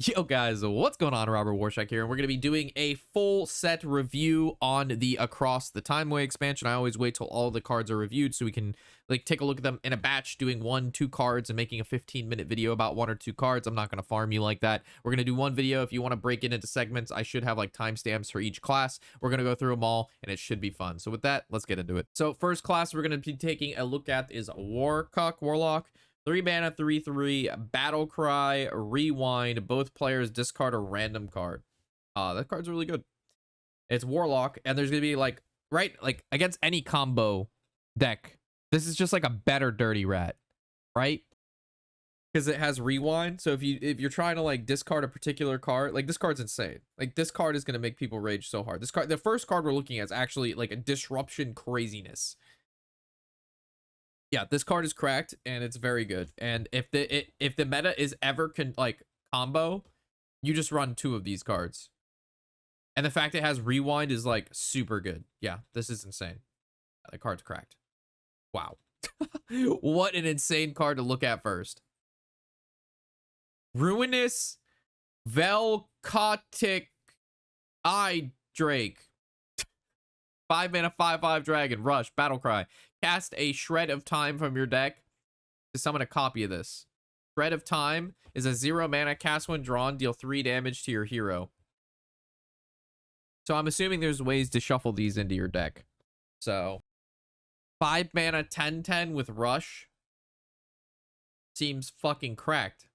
Yo guys, what's going on? Robert Warshack here, and we're going to be doing a full set review on the Across the Timeway expansion. I always wait till all the cards are reviewed so we can like take a look at them in a batch, doing 1-2 cards and making a 15-minute video about 1 or 2 cards. I'm not going to farm you like that. We're going to do one video. If you want to break it into segments, I should have like timestamps for each class. We're going to go through them all and it should be fun. So with that, let's get into it. So first class we're going to be taking a look at is Warlock. 3 mana, 3/3, Battle Cry, Rewind. Both players discard a random card. That card's really good. It's Warlock, and there's gonna be like, right, like against any combo deck, this is just like a better Dirty Rat, right? Because it has Rewind. So if you're trying to like discard a particular card, like this card's insane. Like this card is gonna make people rage so hard. This card, the first card we're looking at is actually like a disruption craziness. Yeah, this card is cracked and it's very good. And if the meta is ever combo, you just run 2 of these cards. And the fact it has Rewind is like super good. Yeah, this is insane. The card's cracked. Wow. What an insane card to look at first. Ruinous Velcotic Eye Drake. 5 mana, 5/5 dragon. Rush. Battle Cry. Cast a Shred of Time from your deck to summon a copy of this. Shred of Time is a 0 mana, cast when drawn, deal 3 damage to your hero. So I'm assuming there's ways to shuffle these into your deck. So 5 mana, 10/10 with Rush seems fucking cracked.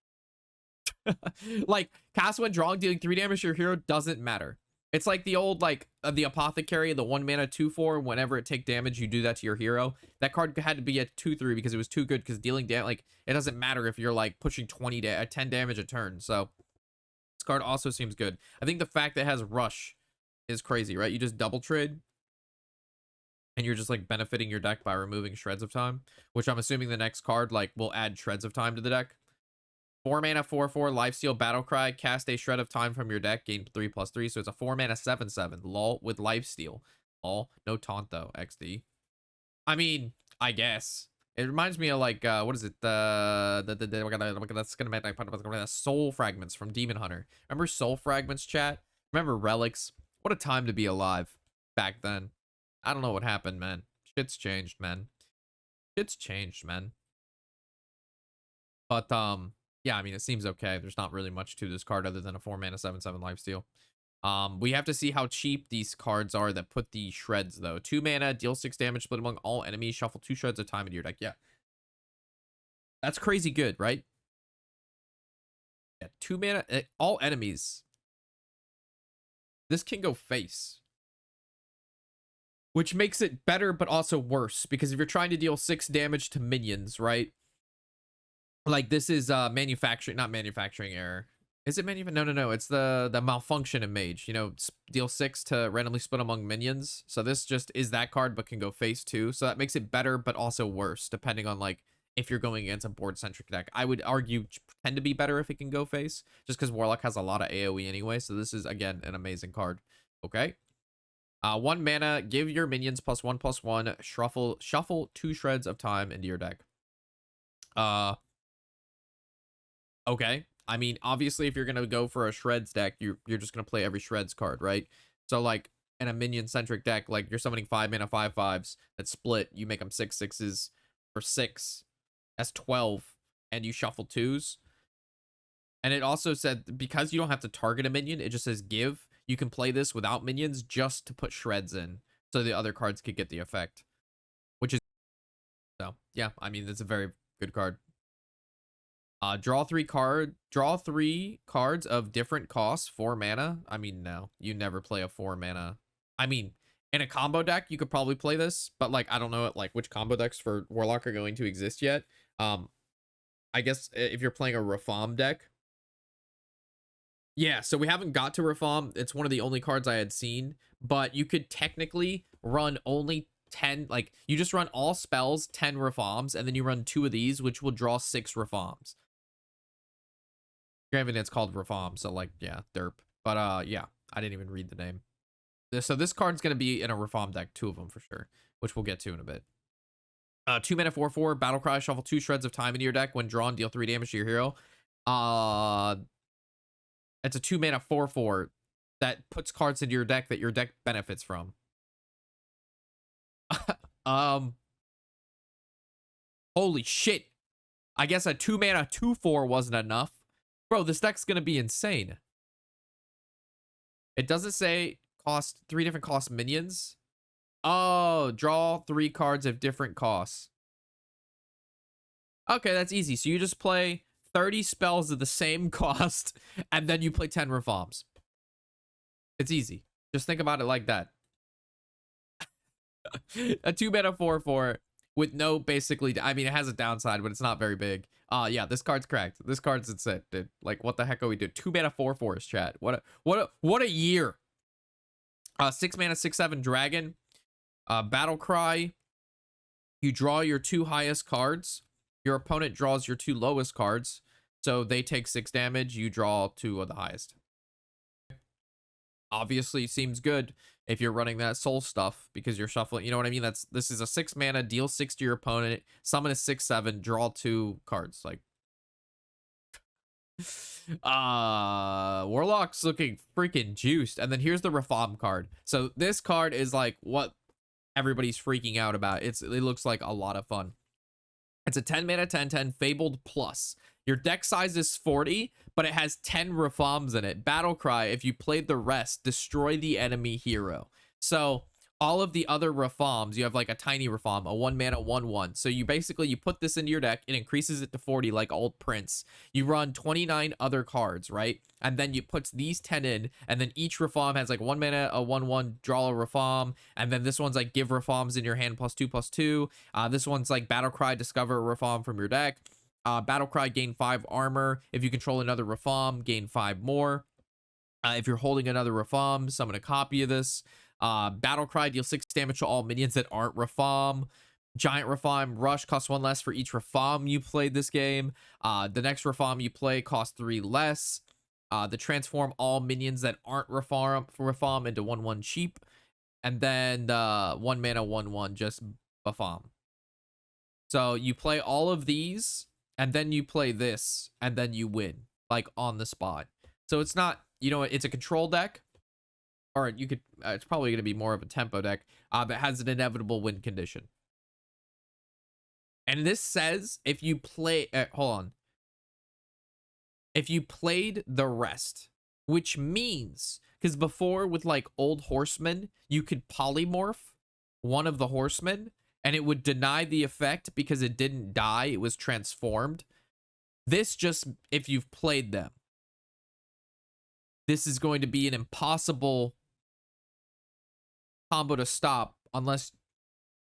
Like, cast when drawn, dealing 3 damage to your hero doesn't matter. It's like the old, like, the Apothecary, the 1 mana 2/4. Whenever it take damage, you do that to your hero. That card had to be a 2/3 because it was too good. Because dealing damage, like, it doesn't matter if you're like pushing 10 damage a turn. So this card also seems good. I think the fact that it has Rush is crazy, right? You just double trade, and you're just like benefiting your deck by removing Shreds of Time, which I'm assuming the next card like will add Shreds of Time to the deck. 4 mana, 4/4, Lifesteal, Battle Cry. Cast a Shred of Time from your deck. Gain 3/3. So it's a 4 mana, 7/7. Lol with Lifesteal. Lol. No taunt though. XD. I mean, I guess. It reminds me of like, what is it? That's gonna make like Soul Fragments from Demon Hunter. Remember Soul Fragments, chat? Remember Relics? What a time to be alive back then. I don't know what happened, man. Shit's changed, man. Shit's changed, man. But, yeah, I mean, it seems okay. There's not really much to this card other than a 4 mana 7/7 lifesteal. We have to see how cheap these cards are that put the shreds though. 2 mana, deal 6 damage, split among all enemies, shuffle 2 shreds of time into your deck. Yeah, that's crazy good, right? Yeah, 2 mana, all enemies. This can go face, which makes it better but also worse because if you're trying to deal 6 damage to minions, right? Like this is not manufacturing error. Is it no, it's the malfunction in Mage, you know, deal 6 to randomly split among minions. So this just is that card but can go face too, so that makes it better but also worse depending on like if you're going against a board centric deck. I would argue tend to be better if it can go face, just because Warlock has a lot of AoE anyway. So this is again an amazing card. Okay, 1 mana, give your minions +1/+1, shuffle 2 shreds of time into your deck. Okay. I mean, obviously, if you're going to go for a Shreds deck, you're just going to play every Shreds card, right? So, like, in a minion-centric deck, like, you're summoning 5 mana 5/5s that split. You make them 6/6s for 6. That's 12. And you shuffle 2s. And it also said, because you don't have to target a minion, it just says give. You can play this without minions just to put Shreds in. So the other cards could get the effect. Which is... So, yeah. I mean, it's a very good card. Draw 3 cards of different costs, 4 mana. I mean, no, you never play a 4 mana. I mean, in a combo deck, you could probably play this, but like, I don't know like which combo decks for Warlock are going to exist yet. I guess if you're playing a Rafam deck. Yeah, so we haven't got to Rafam. It's one of the only cards I had seen, but you could technically run only 10, like you just run all spells, 10 Rafams, and then you run 2 of these, which will draw 6 Rafams. Granted, it's called Rafam, so like, yeah, derp. But yeah, I didn't even read the name. So this card's gonna be in a Rafam deck, 2 of them for sure, which we'll get to in a bit. 2 mana 4/4, Battle Cry, shuffle 2 shreds of time into your deck. When drawn, deal 3 damage to your hero. It's a 2-mana 4/4 that puts cards into your deck that your deck benefits from. um, Holy shit. I guess a 2-mana 2/4 wasn't enough. Bro, this deck's gonna be insane. It doesn't say cost 3 different cost minions. Oh, draw 3 cards of different costs. Okay, that's easy. So you just play 30 spells of the same cost, and then you play 10 reforms. It's easy. Just think about it like that. A 2-mana 4/4 with no basically, I mean, it has a downside, but it's not very big. Yeah, this card's cracked. This card's insane, dude. Like, what the heck are we doing? 2-mana 4/4s, chat. What a year. 6-mana 6/7 dragon. Battle Cry. You draw your 2 highest cards. Your opponent draws your 2 lowest cards. So they take 6 damage. You draw 2 of the highest. Obviously seems good if you're running that soul stuff because you're shuffling. You know what I mean? This is a 6 mana, deal 6 to your opponent, summon a 6/7, draw 2 cards. Like, Warlock's looking freaking juiced. And then here's the Reform card. So this card is like what everybody's freaking out about. It looks like a lot of fun. It's a 10 mana 10/10 Fabled Plus. Your deck size is 40, but it has 10 Reforms in it. Battle Cry, if you played the rest, destroy the enemy hero. So all of the other Reforms, you have like a tiny Reform, a 1 mana 1/1. So you put this into your deck, it increases it to 40 like Old Prince. You run 29 other cards, right? And then you put these 10 in, and then each Reform has like 1 mana, a 1/1, draw a Reform, and then this one's like give Reforms in your hand +2/+2. This one's like Battle Cry, discover a Reform from your deck. Battle Cry, gain 5 armor. If you control another Reform, gain 5 more. If you're holding another Reform, summon a copy of this. Battle Cry, deal 6 damage to all minions that aren't Reform. Giant Reform, rush, costs 1 less for each Reform you played this game. The next Reform you play costs 3 less. The transform all minions that aren't Reform into 1/1 cheap. And then the 1 mana 1/1 just Reform. So you play all of these, and then you play this, and then you win, like, on the spot. So it's not, you know, it's a control deck, or you could, it's probably going to be more of a tempo deck that has an inevitable win condition. And this says if you play, hold on. If you played the rest, which means, because before with like old horsemen, you could polymorph one of the horsemen, and it would deny the effect because it didn't die, it was transformed. This just, if you've played them, this is going to be an impossible combo to stop unless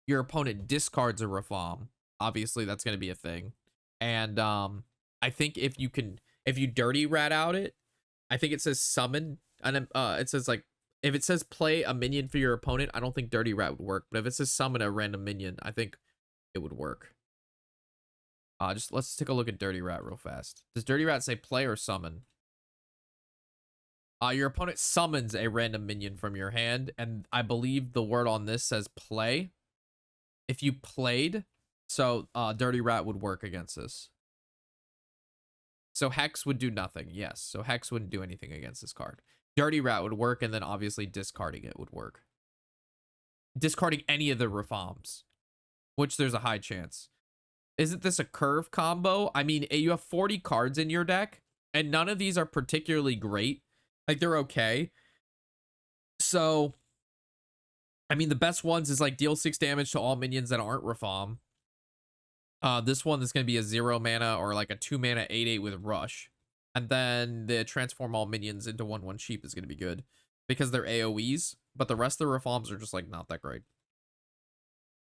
your opponent discards a Reform. Obviously, that's going to be a thing. And I think if you dirty rat out it, I think it says summon, and it says like, if it says play a minion for your opponent, I don't think Dirty Rat would work. But if it says summon a random minion, I think it would work. Just let's take a look at Dirty Rat real fast. Does Dirty Rat say play or summon? Your opponent summons a random minion from your hand, and I believe the word on this says play. If you played, so Dirty Rat would work against this. So Hex would do nothing. Yes, so Hex wouldn't do anything against this card. Dirty Rat would work, and then obviously discarding it would work. Discarding any of the Reforms, which there's a high chance. Isn't this a curve combo? I mean, you have 40 cards in your deck, and none of these are particularly great. Like, they're okay. So, I mean, the best ones is like deal 6 damage to all minions that aren't Reform. This one is going to be a 0 mana or like a 2 mana 8/8 with rush. And then the transform all minions into 1/1 cheap is going to be good because they're AoEs, but the rest of the Reforms are just like not that great.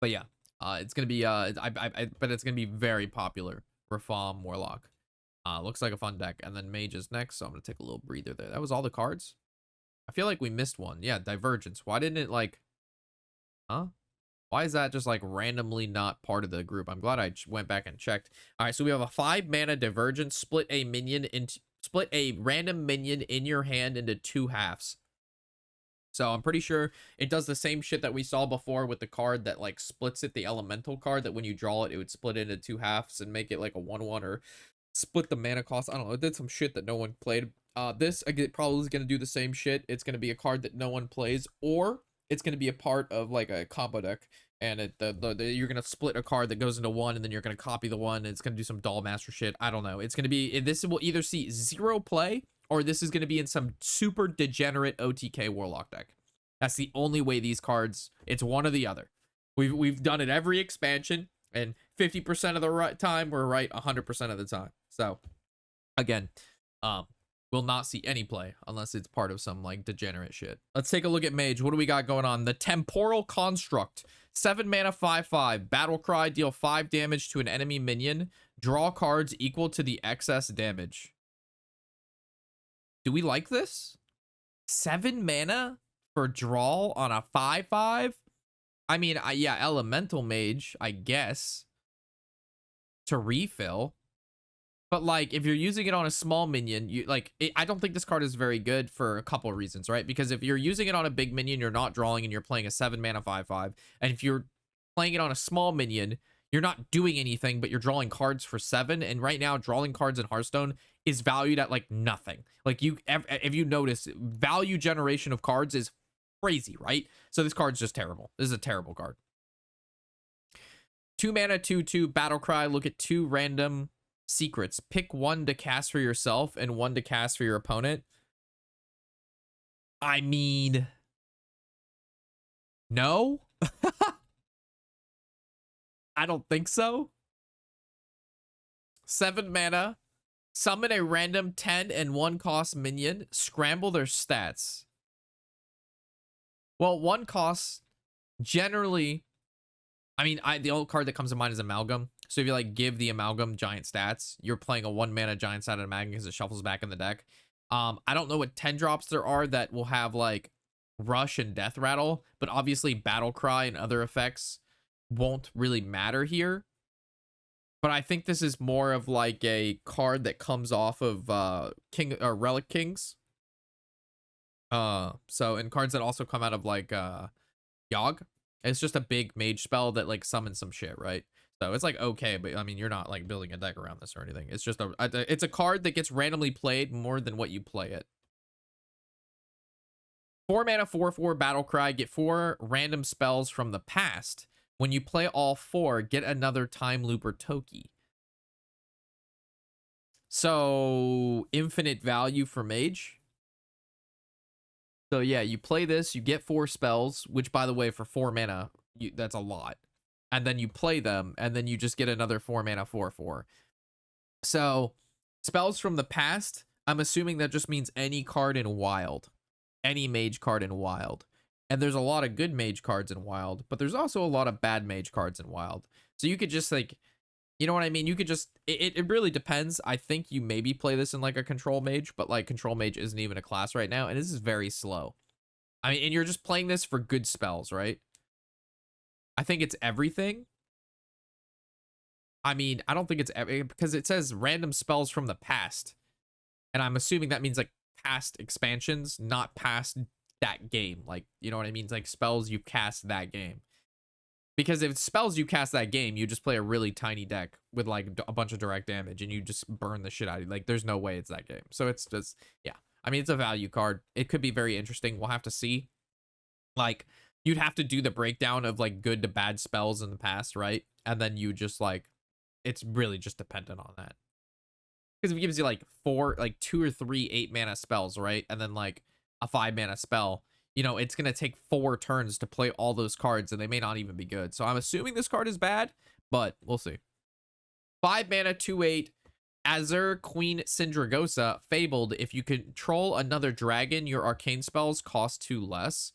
But yeah, it's going to be but it's going to be very popular. Reform Warlock. Looks like a fun deck. And then Mage is next, so I'm going to take a little breather there. That was all the cards? I feel like we missed one. Yeah, Divergence. Why didn't it like, huh? Why is that just like randomly not part of the group? I'm glad I went back and checked. All right, so we have a 5 mana Divergence. Split a random minion in your hand into 2 halves. So I'm pretty sure it does the same shit that we saw before with the card that like splits it, the elemental card, that when you draw it, it would split it into 2 halves and make it like a 1/1 or split the mana cost. I don't know. It did some shit that no one played This again probably is going to do the same shit. It's going to be a card that no one plays, or it's going to be a part of like a combo deck, and you're going to split a card that goes into one, and then you're going to copy the one, and it's going to do some doll master shit. I don't know. It's going to be, this will either see 0 play, or this is going to be in some super degenerate OTK Warlock deck. That's the only way these cards, it's one or the other. We've done it every expansion, and 50% of the time we're right 100% of the time. So again, will not see any play unless it's part of some like degenerate shit. Let's take a look at Mage. What do we got going on? The Temporal Construct. 7 mana, 5/5. Battle Cry, deal 5 damage to an enemy minion. Draw cards equal to the excess damage. Do we like this? 7 mana for draw on a 5/5? I mean, yeah, Elemental Mage, I guess, to refill. But like, if you're using it on a small minion, you like I don't think this card is very good for a couple of reasons, right? Because if you're using it on a big minion, you're not drawing, and you're playing a 7 mana 5/5. And if you're playing it on a small minion, you're not doing anything, but you're drawing cards for 7. And right now, drawing cards in Hearthstone is valued at like nothing. Like, if you notice, value generation of cards is crazy, right? So this card's just terrible. This is a terrible card. 2 mana 2/2 Battle Cry. Look at 2 random secrets. Pick 1 to cast for yourself and 1 to cast for your opponent. I mean, no. I don't think so. 7 mana. Summon a random 10 and 1 cost minion. Scramble their stats. Well, 1 cost generally, I mean, the old card that comes to mind is Amalgam. So if you like give the Amalgam giant stats, you're playing a 1 mana giant stat at Amalgam because it shuffles back in the deck. I don't know what 10 drops there are that will have like Rush and Death Rattle, but obviously Battle Cry and other effects won't really matter here. But I think this is more of like a card that comes off of King or Relic Kings. So, and cards that also come out of like Yogg. It's just a big mage spell that like summons some shit, right? So it's like okay, but I mean, you're not like building a deck around this or anything. It's just it's a card that gets randomly played more than what you play it. 4 mana 4/4 Battle Cry. Get 4 random spells from the past. When you play all 4, get another Time Looper Toki. So infinite value for Mage. So yeah, you play this, you get 4 spells, which by the way, for 4 mana, that's a lot. And then you play them, and then you just get another 4 mana 4/4. So spells from the past, I'm assuming that just means any card in Wild. Any Mage card in Wild. And there's a lot of good Mage cards in Wild, but there's also a lot of bad Mage cards in Wild. So you could just like, you know what I mean? You could just, it really depends. I think you maybe play this in like a Control Mage, but like Control Mage isn't even a class right now, and this is very slow. I mean, and you're just playing this for good spells, right? I think it's everything. I mean, I don't think it's because it says random spells from the past. And I'm assuming that means like past expansions, not past that game. Like, you know what I mean? It's like spells you cast that game. Because if it's spells you cast that game, you just play a really tiny deck with like a bunch of direct damage and you just burn the shit out of it. Like, there's no way it's that game. So it's just, yeah. I mean, it's a value card. It could be very interesting. We'll have to see. Like, you'd have to do the breakdown of like good to bad spells in the past, right? And then you just like, it's really just dependent on that. Because if it gives you like 2 or 3 8 mana spells, right? And then like a 5 mana spell, you know, it's going to take 4 turns to play all those cards, and they may not even be good. So I'm assuming this card is bad, but we'll see. 5 mana 2/8 Azure Queen Syndragosa. Fabled. If you control another dragon, your arcane spells cost 2 less.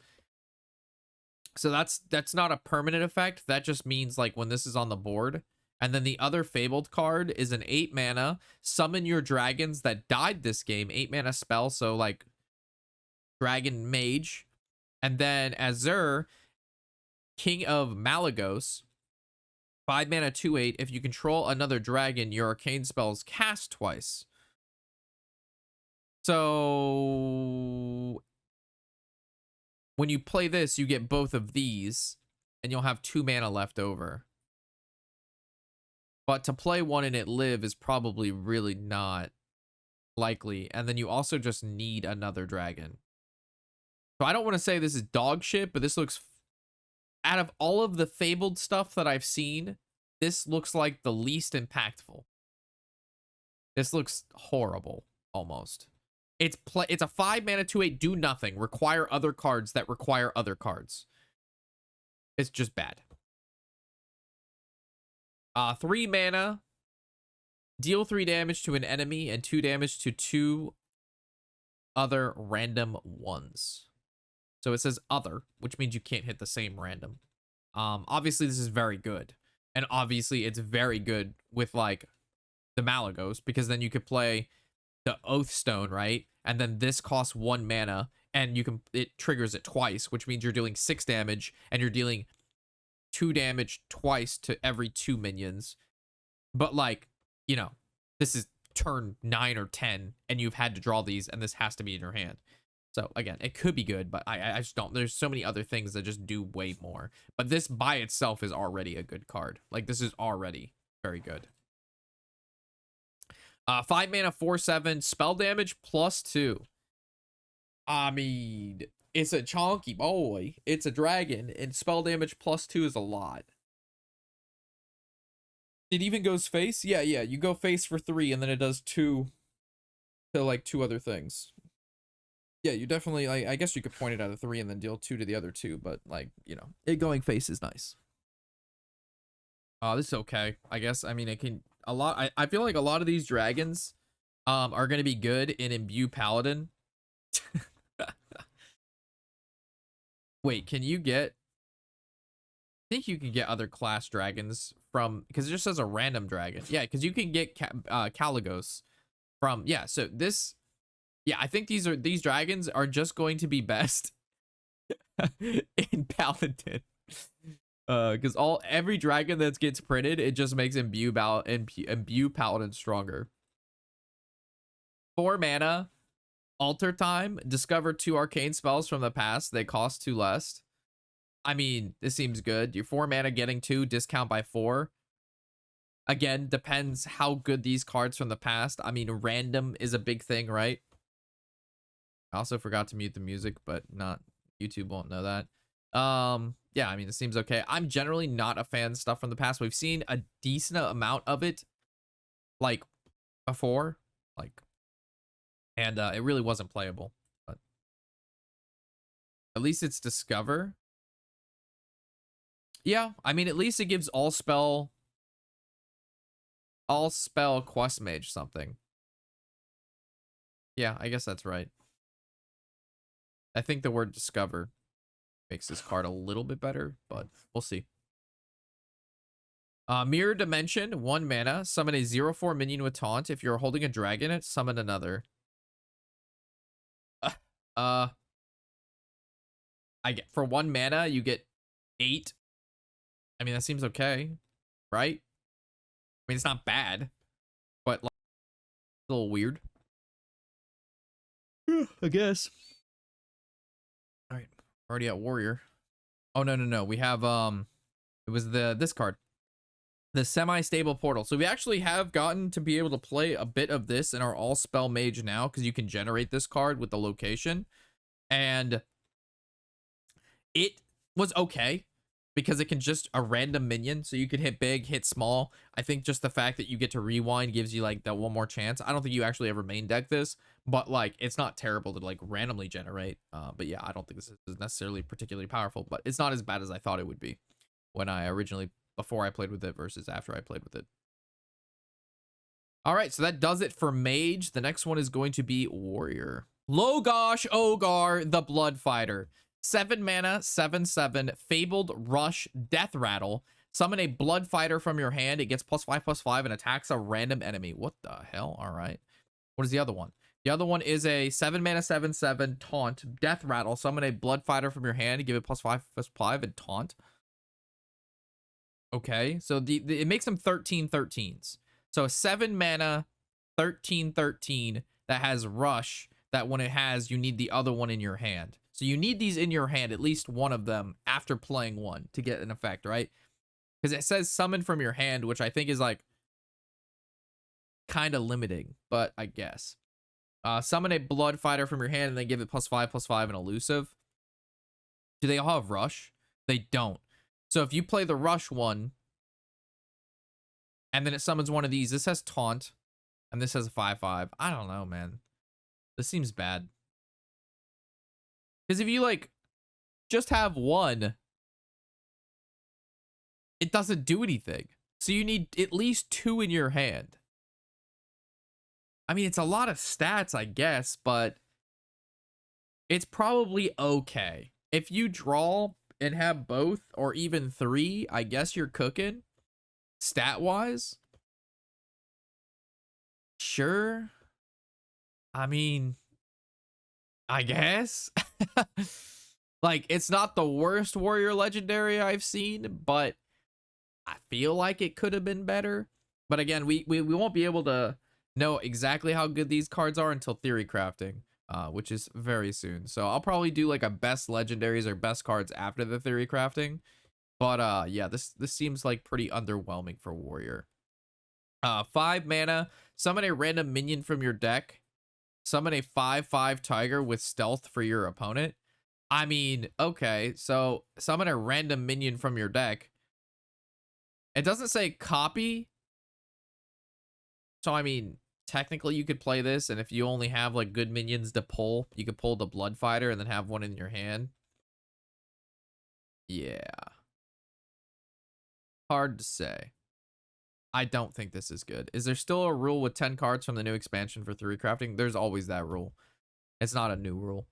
So that's not a permanent effect. That just means like when this is on the board. And then the other Fabled card is an 8 mana. Summon your dragons that died this game. 8 mana spell. So like Dragon Mage. And then Azure, King of Malagos. 5 mana 2/8. If you control another dragon, your arcane spells cast twice. So when you play this, you get both of these, and you'll have 2 mana left over. But to play one and it live is probably really not likely. And then you also just need another dragon. So I don't want to say this is dog shit, but this looks, out of all of the Fabled stuff that I've seen, this looks like the least impactful. This looks horrible, almost. It's a 5 mana 2/8 do nothing. Require other cards that require other cards. It's just bad. 3 mana. Deal 3 damage to an enemy and 2 damage to 2 other random ones. So it says other, which means you can't hit the same random. Obviously this is very good. And obviously it's very good with like the Malagos, because then you could play the Oathstone, right? And then this costs 1 mana and it triggers it twice, which means you're dealing 6 damage and you're dealing 2 damage twice to every 2 minions. But like, you know, this is turn 9 or 10 and you've had to draw these and this has to be in your hand. So again, it could be good, but I just don't. There's so many other things that just do way more. But this by itself is already a good card. Like, this is already very good. 5 mana, 4/7, spell damage +2. I mean, it's a chonky boy. It's a dragon, and spell damage +2 is a lot. It even goes face? Yeah, you go face for 3, and then it does 2 to, like, 2 other things. Yeah, you definitely, I guess you could point it at a 3 and then deal 2 to the other 2, but, like, you know, it going face is nice. This is okay, I guess. I mean, it can... I feel like a lot of these dragons are going to be good in Imbue Paladin. Wait, can you get... I think you can get other class dragons from... Because it just says a random dragon. Yeah, because you can get Caligos from... Yeah, so this... Yeah, I think these dragons are just going to be best in Paladin. Because every dragon that gets printed, it just makes Imbue Paladin stronger. 4 mana, Alter Time, discover 2 arcane spells from the past. They cost 2 less. I mean, this seems good. Your 4 mana getting 2, discount by 4. Again, depends how good these cards from the past. I mean, random is a big thing, right? I also forgot to mute the music, but not YouTube won't know that. Yeah, I mean, it seems okay. I'm generally not a fan of stuff from the past. We've seen a decent amount of it, like, before, like, and it really wasn't playable, but at least it's discover. Yeah, I mean, at least it gives all spell quest mage something. Yeah, I guess that's right. I think the word discover makes this card a little bit better, but we'll see. Mirror Dimension, 1 mana. Summon a 0/4 minion with taunt. If you're holding a dragon, summon another. I get for 1 mana, you get 8. I mean, that seems okay, right? I mean, it's not bad, but like, a little weird. Yeah, I guess. All right, already at warrior. Oh no, we have it was this card, the semi-stable portal. So we actually have gotten to be able to play a bit of this in our all spell mage now, because you can generate this card with the location, and it was okay because it can just a random minion, so you could hit big, hit small. I think just the fact that you get to rewind gives you like that one more chance. I don't think you actually ever main deck this, but like, it's not terrible to like randomly generate. But yeah, I don't think this is necessarily particularly powerful, but it's not as bad as I thought it would be when I originally, before I played with it versus after I played with it. All right, so that does it for mage. The next one is going to be warrior. Logosh Ogar, the Blood Fighter. 7 mana, 7/7, Fabled Rush, Death Rattle. Summon a Blood Fighter from your hand. It gets +5/+5 and attacks a random enemy. What the hell? All right. What is the other one? The other one is a 7 mana, 7/7, Taunt, Death Rattle. Summon a Blood Fighter from your hand. Give it +5/+5 and taunt. Okay, so it makes them 13/13s. So a 7 mana, 13/13 that has Rush, that when it has, you need the other one in your hand. So you need these in your hand, at least one of them, after playing one to get an effect, right? Because it says summon from your hand, which I think is like kind of limiting, but I guess. Summon a blood fighter from your hand and then give it +5/+5 and elusive. Do they all have rush? They don't. So if you play the rush one and then it summons one of these, this has taunt and this has a 5/5. I don't know, man. This seems bad. Because if you like just have one, it doesn't do anything. So you need at least 2 in your hand. I mean, it's a lot of stats, I guess, but it's probably okay. If you draw and have both or even 3, I guess you're cooking stat-wise. Sure. I mean, I guess. Like, it's not the worst warrior legendary I've seen, but I feel like it could have been better. But again, we won't be able to know exactly how good these cards are until theory crafting, which is very soon. So I'll probably do like a best legendaries or best cards after the theory crafting. But yeah, this seems like pretty underwhelming for warrior. 5 mana, summon a random minion from your deck. Summon a 5/5 tiger with stealth for your opponent. I mean, okay, so summon a random minion from your deck. It doesn't say copy. So, I mean, technically you could play this, and if you only have like good minions to pull, you could pull the blood fighter and then have one in your hand. Yeah. Hard to say. I don't think this is good. Is there still a rule with 10 cards from the new expansion for theory crafting? There's always that rule. It's not a new rule.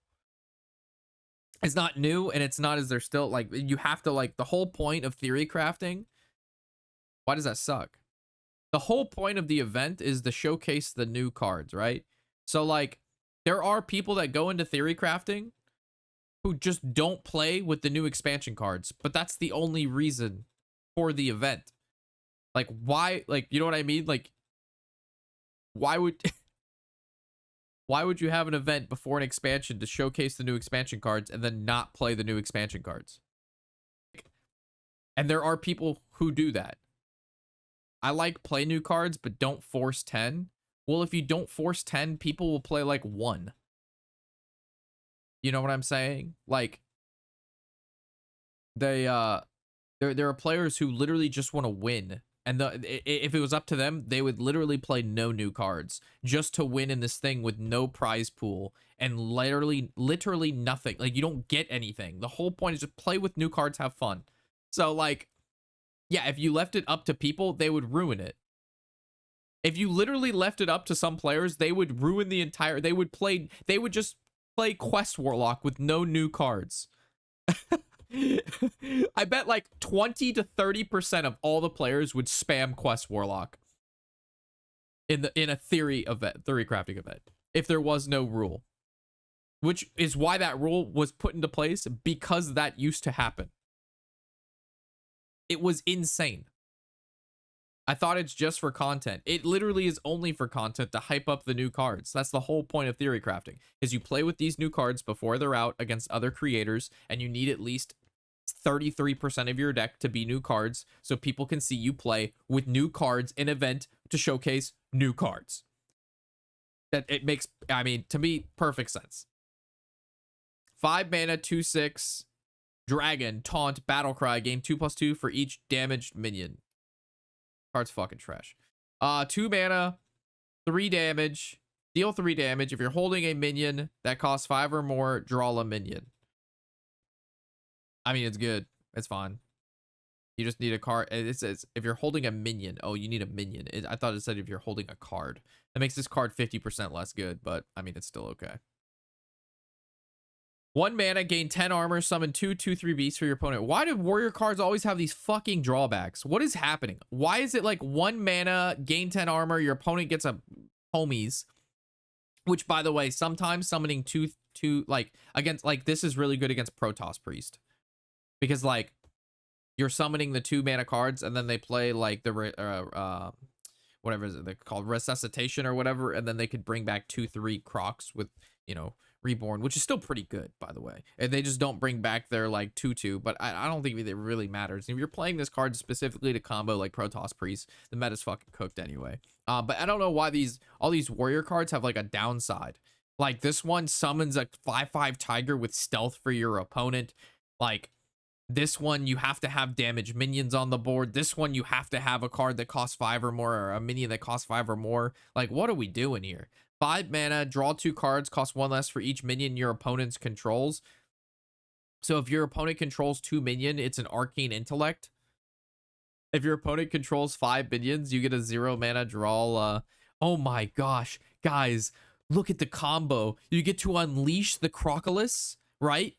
It's not new, and it's not as they're still like, you have to like, the whole point of theory crafting. Why does that suck? The whole point of the event is to showcase the new cards, right? So like, there are people that go into theory crafting who just don't play with the new expansion cards, but that's the only reason for the event. Like, why, like, you know what I mean? Like, why would why would you have an event before an expansion to showcase the new expansion cards and then not play the new expansion cards? And there are people who do that. I like play new cards, but don't force 10. Well, if you don't force 10, people will play like 1. You know what I'm saying? Like, there are players who literally just want to win. And if it was up to them, they would literally play no new cards just to win in this thing with no prize pool and literally nothing. Like, you don't get anything. The whole point is just play with new cards, have fun. So, like, yeah, if you left it up to people, they would ruin it. If you literally left it up to some players, they would ruin the entire... They would just play Quest Warlock with no new cards. I bet like 20 to 30% of all the players would spam Quest Warlock in a theory crafting event if there was no rule, which is why that rule was put into place, because that used to happen. It was insane. I thought it's just for content. It literally is only for content to hype up the new cards. That's the whole point of theory crafting, is you play with these new cards before they're out against other creators, and you need at least 33% of your deck to be new cards so people can see you play with new cards in event to showcase new cards. That it makes, I mean, to me, perfect sense. 5 mana, 2/6, dragon, taunt, battle cry, gain 2/2 for each damaged minion. Card's fucking trash. 2 mana, 3 damage, deal 3 damage. If you're holding a minion that costs 5 or more, draw a minion. I mean, it's good. It's fine. You just need a card. It says if you're holding a minion. Oh, you need a minion. I thought it said if you're holding a card. That makes this card 50% less good, but I mean, it's still okay. 1 mana, gain 10 armor, summon 2/2/3 beasts for your opponent. Why do warrior cards always have these fucking drawbacks? What is happening? Why is it like 1 mana, gain 10 armor, your opponent gets a homies? Which, by the way, sometimes summoning two like against, like, this is really good against Protoss Priest, because like you're summoning the 2 mana cards and then they play like the whatever is it they're called, resuscitation or whatever, and then they could bring back 2/3 Crocs with, you know, reborn, which is still pretty good, by the way. And they just don't bring back their like 2/2, but I don't think it really matters. If you're playing this card specifically to combo like Protoss Priest, the meta's fucking cooked anyway. But I don't know why these all these warrior cards have like a downside. Like this one summons a 5/5 tiger with stealth for your opponent. Like this one, you have to have damage minions on the board. This one, you have to have a card that costs 5 or more, or a minion that costs 5 or more. Like, what are we doing here? 5 mana, draw 2 cards, cost 1 less for each minion your opponent's controls. So if your opponent controls 2 minion, it's an arcane intellect. If your opponent controls 5 minions, you get a 0 mana draw. Oh my gosh, guys, look at the combo. You get to unleash the Crocodilus, right?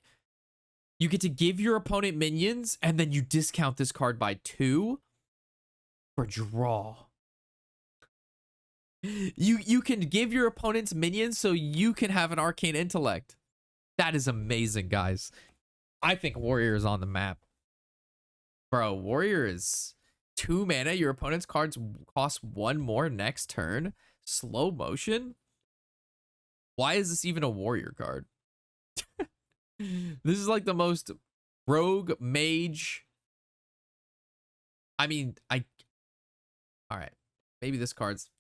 You get to give your opponent minions, and then you discount this card by 2 for draw. You can give your opponents minions so you can have an arcane intellect. That is amazing, guys. I think Warrior is on the map. Bro, Warrior is 2 mana. Your opponent's cards cost 1 more next turn. Slow motion? Why is this even a Warrior card? This is like the most rogue mage. I mean, all right. Maybe this card's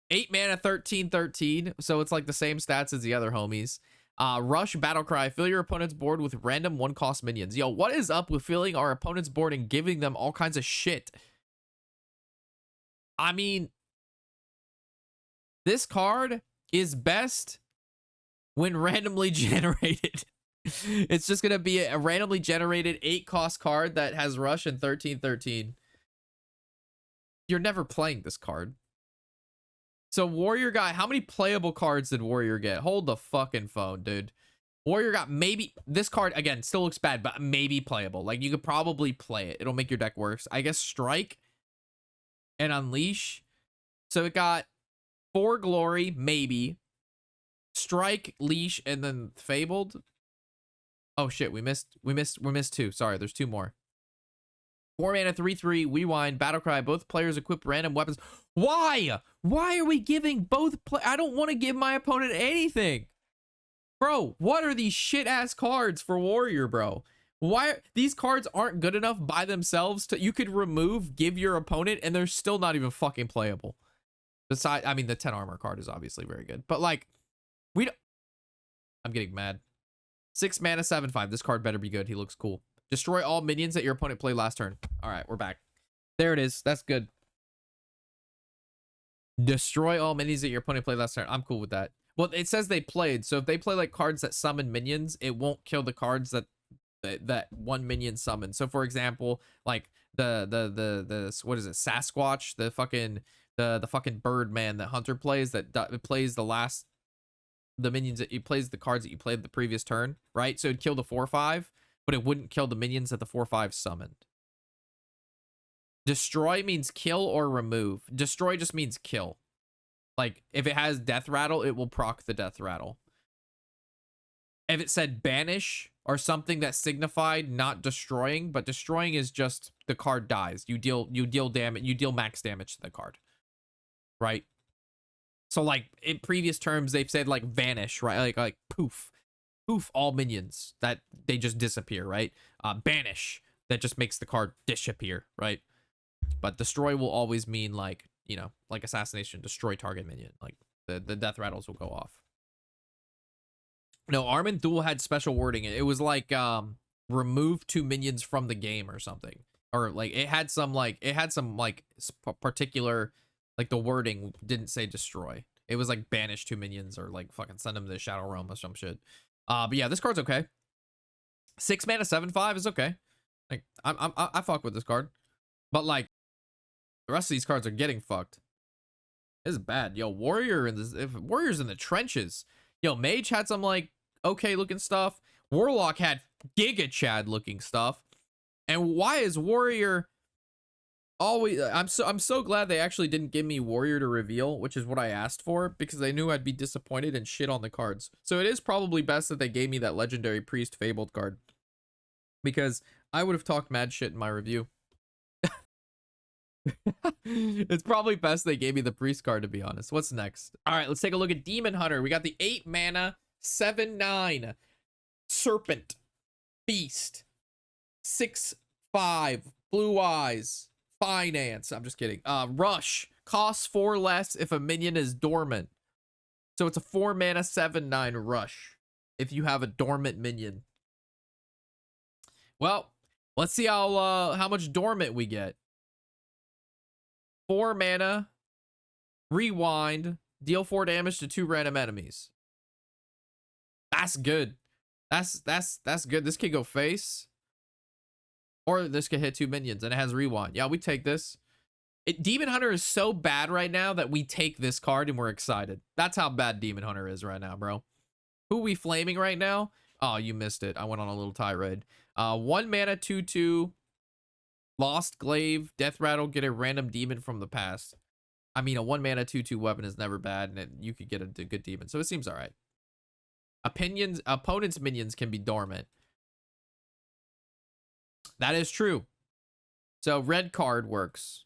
8 mana, 13/13. So it's like the same stats as the other homies. Rush, Battlecry. Fill your opponent's board with random 1-cost minions. Yo, what is up with filling our opponent's board and giving them all kinds of shit? I mean, this card is best when randomly generated. It's just going to be a randomly generated 8-cost card that has Rush and 13/13. You're never playing this card. So Warrior guy, how many playable cards did Warrior get? Hold the fucking phone, dude. Warrior got maybe, this card, again, still looks bad, but maybe playable. Like, you could probably play it. It'll make your deck worse. I guess Strike and Unleash. So it got 4 Glory, maybe. Strike, Leash, and then Fabled. Oh shit, we missed 2. Sorry, there's 2 more. 4 mana, 3/3, Rewind, Battlecry. Both players equip random weapons. Why? Why are we giving both I don't want to give my opponent anything. Bro, what are these shit ass cards for Warrior, bro? Why these cards aren't good enough by themselves to you could remove, give your opponent, and they're still not even fucking playable. Besides, I mean, the 10 armor card is obviously very good, but like, we don't. I'm getting mad. 6 mana, 7/5. This card better be good. He looks cool. Destroy all minions that your opponent played last turn. All right, we're back. There it is. That's good. Destroy all minions that your opponent played last turn. I'm cool with that. Well, it says they played, so if they play like cards that summon minions, it won't kill the cards that one minion summons. So for example, like the what is it, Sasquatch, the fucking bird man that Hunter plays, that plays the minions that he plays, the cards that you played the previous turn, right? So it'd kill the 4/5, but it wouldn't kill the minions that the 4/5 summoned. Destroy means kill or remove. Destroy just means kill. Like, if it has Death Rattle, it will proc the Death Rattle. If it said banish or something that signified not destroying, but destroying is just the card dies. You deal damage, you deal max damage to the card. Right? So like in previous terms, they've said like vanish, right? Like poof all minions, that they just disappear, right? Banish, that just makes the card disappear, right? But destroy will always mean like, you know, like assassination, destroy target minion. Like the death rattles will go off. No, Armin Duel had special wording. It was like remove 2 minions from the game or something, or like it had some particular, like the wording didn't say destroy. It was like banish 2 minions or like fucking send them to the Shadow Realm or some shit. But yeah, this card's okay. 6 mana 7/5 is okay. Like I fuck with this card, but like the rest of these cards are getting fucked. This is bad. Yo, Warrior in this, if Warrior's in the trenches. Yo, Mage had some like okay looking stuff. Warlock had Giga Chad looking stuff. And why is Warrior always, I'm so glad they actually didn't give me Warrior to reveal, which is what I asked for, because they knew I'd be disappointed and shit on the cards. So it is probably best that they gave me that legendary Priest Fabled card, because I would have talked mad shit in my review. It's probably best they gave me the Priest card, to be honest. What's next? All right, let's take a look at Demon Hunter. We got the 8 mana 7/9 Serpent Beast 6/5 Blue Eyes Finance. I'm just kidding. Rush costs 4 less if a minion is dormant. So it's a 4 mana 7/9 rush if you have a dormant minion. Well, let's see how much dormant we get. 4 mana, rewind, deal 4 damage to 2 random enemies. That's good. That's good. This could go face. Or this could hit 2 minions and it has rewind. Yeah, we take this. Demon Hunter is so bad right now that we take this card and we're excited. That's how bad Demon Hunter is right now, bro. Who are we flaming right now? Oh, you missed it. I went on a little tirade. 1 mana 2/2. Lost Glaive. Death Rattle. Get a random demon from the past. I mean, a 1 mana 2/2 weapon is never bad, and you could get a good demon, so it seems all right. Opponent's minions can be dormant. That is true. So red card works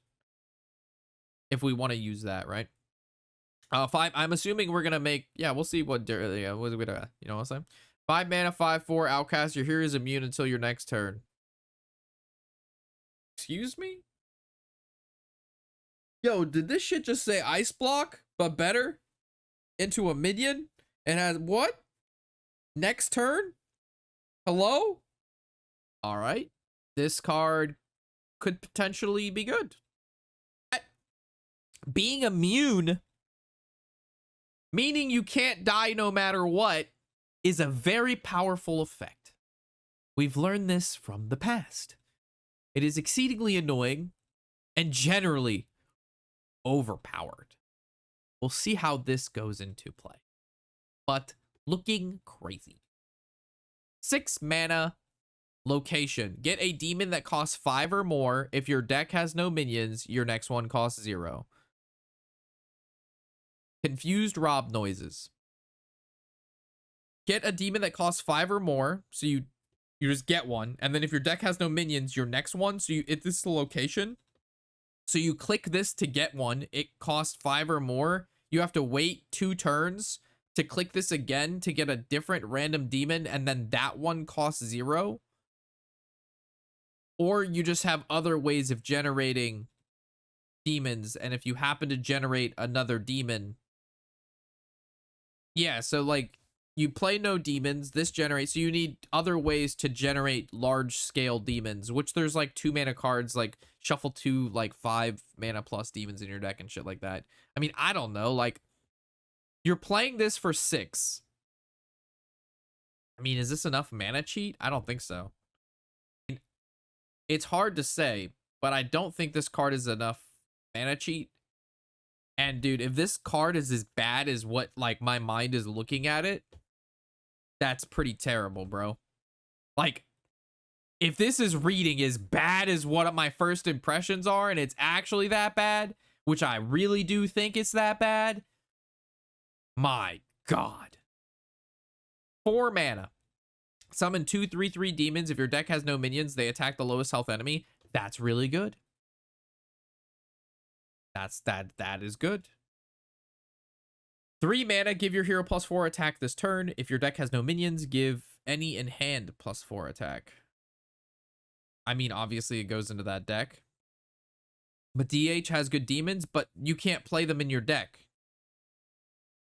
if we want to use that, right? 5. I'm assuming we're gonna make. Yeah, we'll see what. Yeah, you know what I'm saying? 5 mana 5/4. Outcast. Your hero is immune until your next turn. Excuse me? Yo, did this shit just say ice block, but better? Into a minion? And has what? Next turn? Hello? All right. This card could potentially be good. Being immune, meaning you can't die no matter what, is a very powerful effect. We've learned this from the past. It is exceedingly annoying and generally overpowered. We'll see how this goes into play. But looking crazy. 6 mana location. Get a demon that costs 5 or more. If your deck has no minions, your next one costs 0. Confused Rob noises. Get a demon that costs 5 or more. So you just get one. And then if your deck has no minions, your next one. So this is the location. So you click this to get one. It costs 5 or more. You have to wait 2 turns to click this again to get a different random demon. And then that one costs 0. Or you just have other ways of generating demons. And if you happen to generate another demon. Yeah, so like you play no demons. This generates. So you need other ways to generate large scale demons, which there's like 2 mana cards, like shuffle 2 like 5 mana plus demons in your deck and shit like that. I mean, I don't know. Like you're playing this for 6. I mean, is this enough mana cheat? I don't think so. I mean, it's hard to say, but I don't think this card is enough mana cheat. And dude, if this card is as bad as what like my mind is looking at it, that's pretty terrible, bro. Like, if this is reading as bad as what my first impressions are, and it's actually that bad, which I really do think it's that bad, my God. 4 mana. Summon 2 3/3 demons. If your deck has no minions, they attack the lowest health enemy. That's really good. That is good. 3 mana, give your hero +4 attack this turn. If your deck has no minions, give any in hand +4 attack. I mean, obviously it goes into that deck. But DH has good demons, but you can't play them in your deck.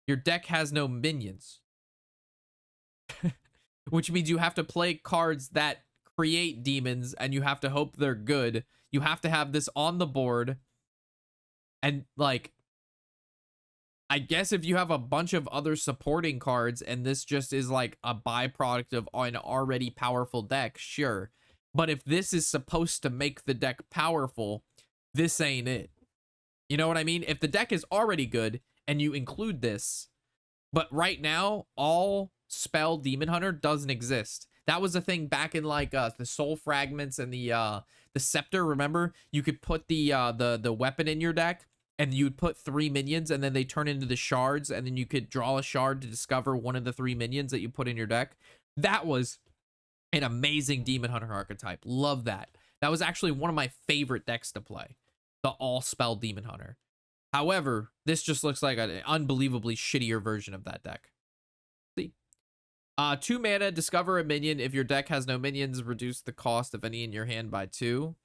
Your deck has no minions. Which means you have to play cards that create demons, and you have to hope they're good. You have to have this on the board. And like, I guess if you have a bunch of other supporting cards and this just is like a byproduct of an already powerful deck, sure. But if this is supposed to make the deck powerful, this ain't it. You know what I mean? If the deck is already good and you include this, but right now, all spell Demon Hunter doesn't exist. That was a thing back in like the Soul Fragments and the Scepter. Remember, you could put the weapon in your deck, and you'd put 3 minions, and then they turn into the shards, and then you could draw a shard to discover one of the 3 minions that you put in your deck. That was an amazing Demon Hunter archetype. Love that. That was actually one of my favorite decks to play, the all spell Demon Hunter. However, this just looks like an unbelievably shittier version of that deck. See? 2 mana, discover a minion. If your deck has no minions, reduce the cost of any in your hand by 2.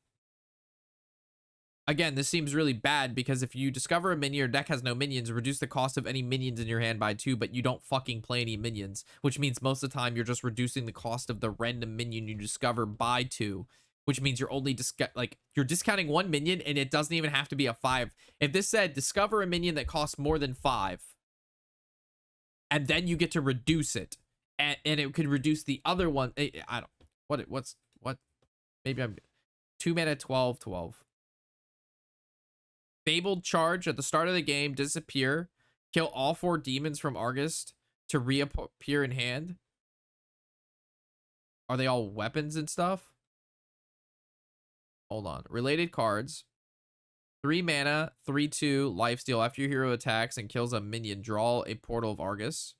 Again, this seems really bad because if you discover a minion, your deck has no minions, reduce the cost of any minions in your hand by 2, but you don't fucking play any minions, which means most of the time you're just reducing the cost of the random minion you discover by 2, which means you're only you're discounting one minion and it doesn't even have to be a 5. If this said discover a minion that costs more than 5, and then you get to reduce it, and it could reduce the other one. I don't, what? Maybe I'm 2 mana, 12. Fabled Charge at the start of the game, disappear, kill all 4 demons from Argus to reappear in hand. Are they all weapons and stuff? Hold on. Related cards. 3 mana, 3/2, lifesteal. After your hero attacks and kills a minion, draw a portal of Argus.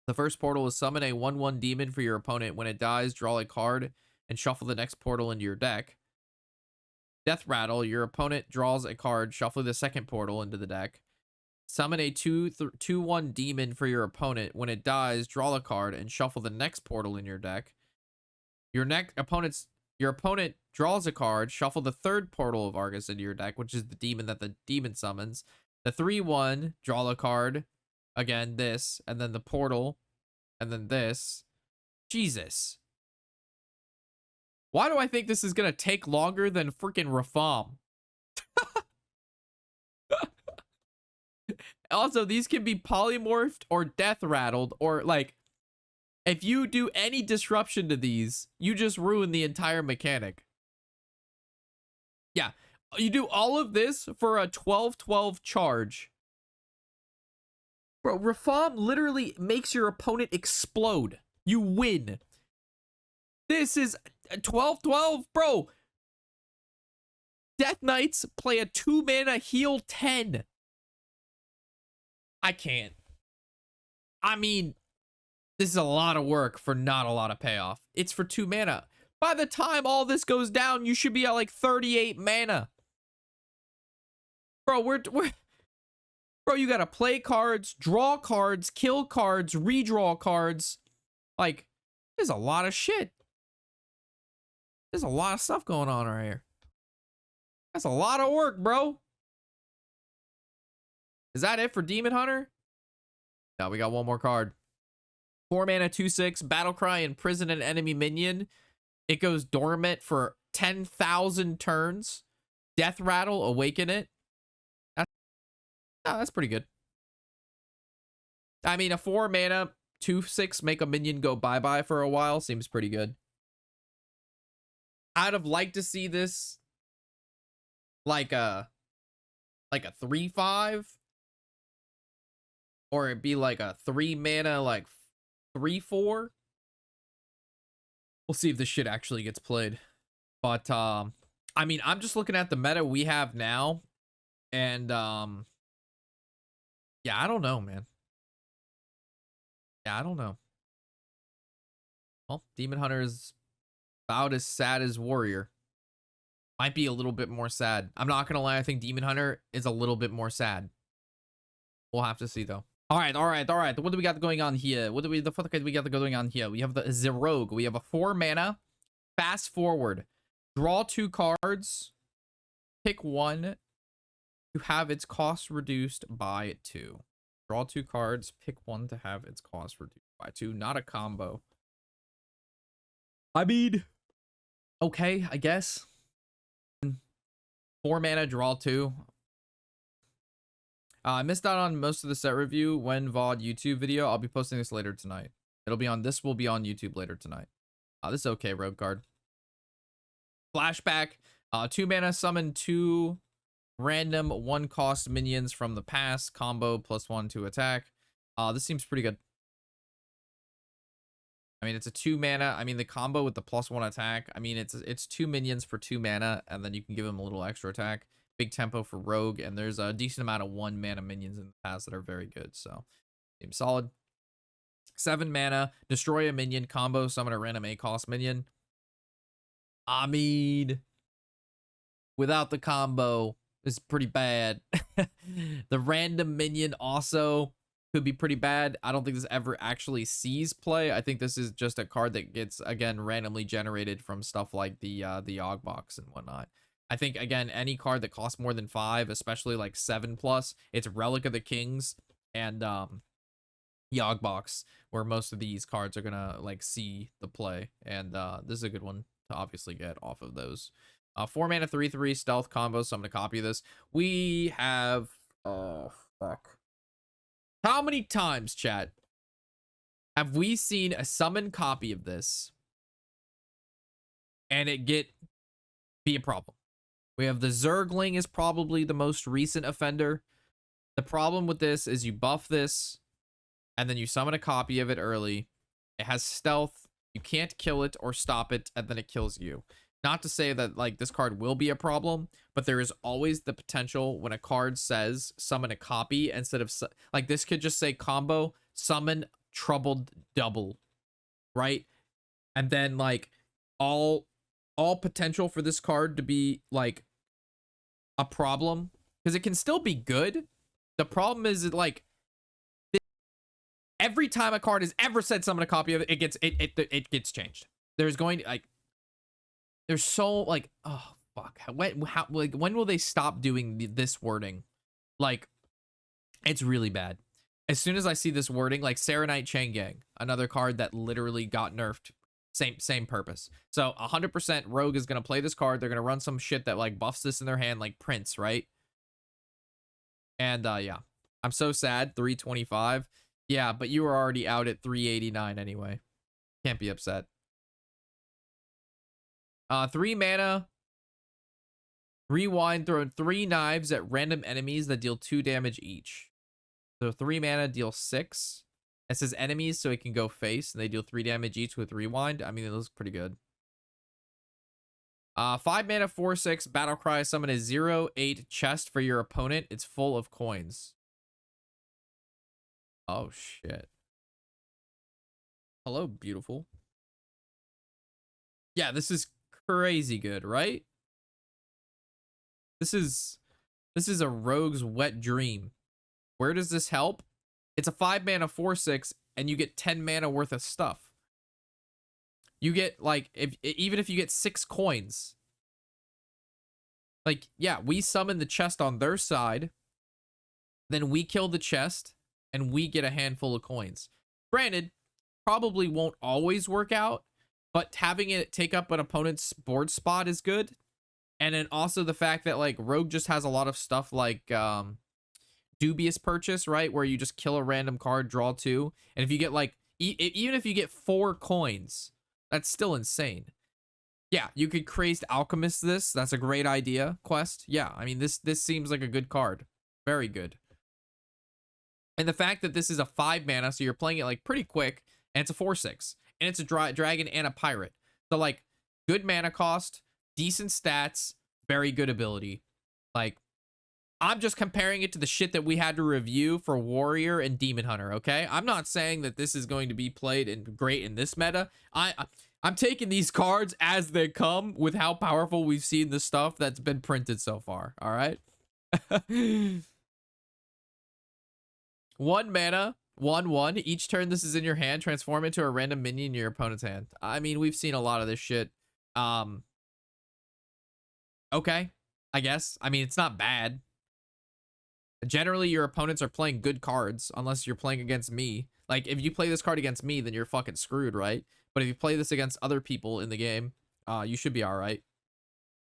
The first portal is summon a 1/1 demon for your opponent. When it dies, draw a card and shuffle the next portal into your deck. Death Rattle, your opponent draws a card, shuffle the second portal into the deck. Summon a 2/1 demon for your opponent. When it dies, draw a card and shuffle the next portal in your deck. Your opponent draws a card, shuffle the third portal of Argus into your deck, which is the demon that the demon summons. The 3/1, draw a card. Again, this, and then the portal, and then this. Jesus. Why do I think this is going to take longer than freaking Rafam? Also, these can be polymorphed or death rattled, or like, if you do any disruption to these, you just ruin the entire mechanic. Yeah, you do all of this for a 12/12 charge. Bro, Rafam literally makes your opponent explode. You win. This is 12/12, bro. Death Knights play a 2 mana heal 10. I can't. I mean, this is a lot of work for not a lot of payoff. It's for 2 mana. By the time all this goes down, you should be at like 38 mana. Bro, bro, you gotta play cards, draw cards, kill cards, redraw cards. Like, there's a lot of shit. There's a lot of stuff going on right here. That's a lot of work, bro. Is that it for Demon Hunter? No, we got one more card. 4 mana, 2/6, Battlecry, imprison an enemy minion. It goes dormant for 10,000 turns. Death Rattle, awaken it. That's pretty good. I mean, a 4 mana, 2/6, make a minion go bye-bye for a while seems pretty good. I'd have liked to see this like a 3/5, or it'd be like a 3 mana, like 3/4. We'll see if this shit actually gets played. But I mean, I'm just looking at the meta we have now, and yeah, I don't know, man. Yeah, I don't know. Well, Demon Hunter is about as sad as Warrior. Might be a little bit more sad. I'm not gonna lie, I think Demon Hunter is a little bit more sad. We'll have to see though. All right. What do we got going on here? The fuck do we got going on here? We have the Rogue. We have a 4 mana, fast forward, draw 2 cards, pick one to have its cost reduced by 2. Draw 2 cards, pick one to have its cost reduced by 2. Not a combo. I mean, okay, I guess. 4 mana, draw 2. I missed out on most of the set review when VOD YouTube video. I'll be posting this later tonight. This will be on YouTube later tonight. This is okay, Rogue card. Flashback. 2 mana, summon 2 random 1-cost minions from the past. Combo +1 to attack. This seems pretty good. I mean, it's a 2 mana. I mean, the combo with the +1 attack. I mean, it's 2 minions for 2 mana, and then you can give them a little extra attack. Big tempo for Rogue, and there's a decent amount of 1 mana minions in the past that are very good. So, seems solid. 7 mana, destroy a minion, combo, summon a random A-cost minion. I mean, without the combo, is pretty bad. The random minion also could be pretty bad. I don't think this ever actually sees play. I think this is just a card that gets, again, randomly generated from stuff like the Og box and whatnot. I think, again, any card that costs more than 5, especially like 7 plus, it's Relic of the Kings and Yogbox, where most of these cards are gonna like see the play. And this is a good one to obviously get off of those. 4 mana 3/3 stealth combo, so I'm gonna copy this. We have fuck. How many times, chat, have we seen a summon copy of this and it be a problem? We have the Zergling is probably the most recent offender. The problem with this is you buff this and then you summon a copy of it early. It has stealth. You can't kill it or stop it, and then it kills you. Not to say that like this card will be a problem, but there is always the potential when a card says summon a copy instead of like this could just say combo summon troubled double, right? And then like all potential for this card to be like a problem, because it can still be good. The problem is like every time a card has ever said summon a copy of it, it gets changed. There's going to like there's so like, oh fuck, when will they stop doing this wording? Like, it's really bad. As soon as I see this wording, like Serenite Chain Gang, another card that literally got nerfed, same purpose. So 100% Rogue is gonna play this card. They're gonna run some shit that like buffs this in their hand, like Prince, right? And yeah, I'm so sad. 325. Yeah, but you were already out at 389 anyway. Can't be upset. 3 mana. Rewind, throw 3 knives at random enemies that deal 2 damage each. So 3 mana, deal 6. It says enemies, so it can go face, and they deal 3 damage each with rewind. I mean, it looks pretty good. 5 mana, 4/6, battle cry, summon a 0/8 chest for your opponent. It's full of coins. Oh shit. Hello, beautiful. Yeah, this is crazy good, right? This is a rogue's wet dream. Where does this help? It's a 5 mana 4/6 and you get 10 mana worth of stuff. You get like even if you get 6 coins. Like, yeah, we summon the chest on their side, then we kill the chest and we get a handful of coins. Granted, probably won't always work out, but having it take up an opponent's board spot is good. And then also the fact that like Rogue just has a lot of stuff like dubious purchase, right? Where you just kill a random card, draw 2. And if you get like, even if you get 4 coins, that's still insane. Yeah, you could Crazed Alchemist this. That's a great idea, Quest. Yeah, I mean, this seems like a good card. Very good. And the fact that this is a 5 mana, so you're playing it like pretty quick, and it's a 4/6. And it's a dragon and a pirate. So like, good mana cost, decent stats, very good ability. Like, I'm just comparing it to the shit that we had to review for Warrior and Demon Hunter, okay? I'm not saying that this is going to be played and great in this meta. I'm taking these cards as they come with how powerful we've seen the stuff that's been printed so far, all right? 1 mana, 1/1. Each turn this is in your hand, transform into a random minion in your opponent's hand. I mean, we've seen a lot of this shit. Okay, I guess. I mean, it's not bad. Generally, your opponents are playing good cards, unless you're playing against me. Like, if you play this card against me, then you're fucking screwed, right? But if you play this against other people in the game, you should be all right.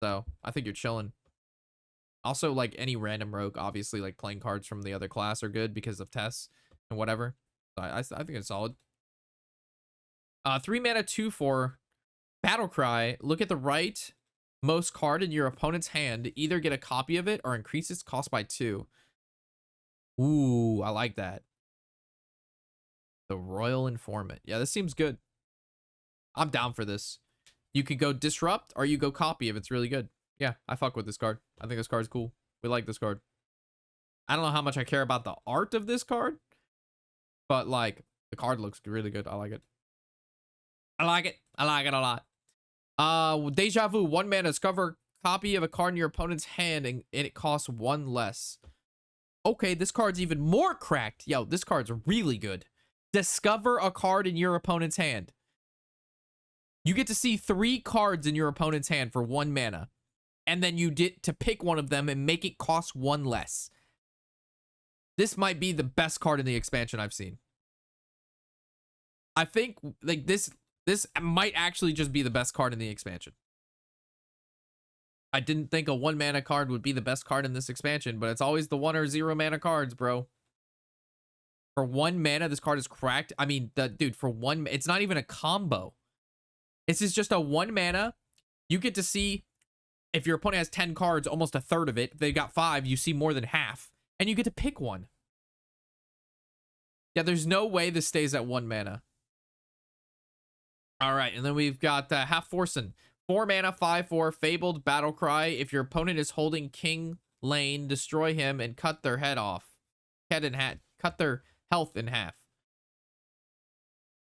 So, I think you're chilling. Also, like, any random rogue, obviously, like, playing cards from the other class are good because of tests and whatever. So, I think it's solid. 3 mana, 2/4. Battle Cry. Look at the right most card in your opponent's hand. Either get a copy of it or increase its cost by 2. Ooh, I like that. The Royal Informant. Yeah, this seems good. I'm down for this. You could go Disrupt or you go Copy if it's really good. Yeah, I fuck with this card. I think this card's cool. We like this card. I don't know how much I care about the art of this card, but like the card looks really good. I like it. I like it. I like it a lot. Deja Vu. 1 mana. Discover copy of a card in your opponent's hand and it costs 1 less. Okay, this card's even more cracked. Yo, this card's really good. Discover a card in your opponent's hand. You get to see 3 cards in your opponent's hand for 1 mana. and then you did to pick one of them and make it cost one less. This might be the best card in the expansion I've seen. I think like this might actually just be the best card in the expansion. I didn't think a 1 mana card would be the best card in this expansion, but it's always the 1 or 0 mana cards, bro. For 1 mana, this card is cracked. I mean, dude, for 1, it's not even a combo. This is just a 1 mana. You get to see if your opponent has 10 cards, almost a third of it. If they got 5, you see more than half. And you get to pick one. Yeah, there's no way this stays at 1 mana. All right, and then we've got Half Forsen. 4 mana, 5/4, Fabled Battlecry. If your opponent is holding King Lane, destroy him and cut their head off. Cut their health in half.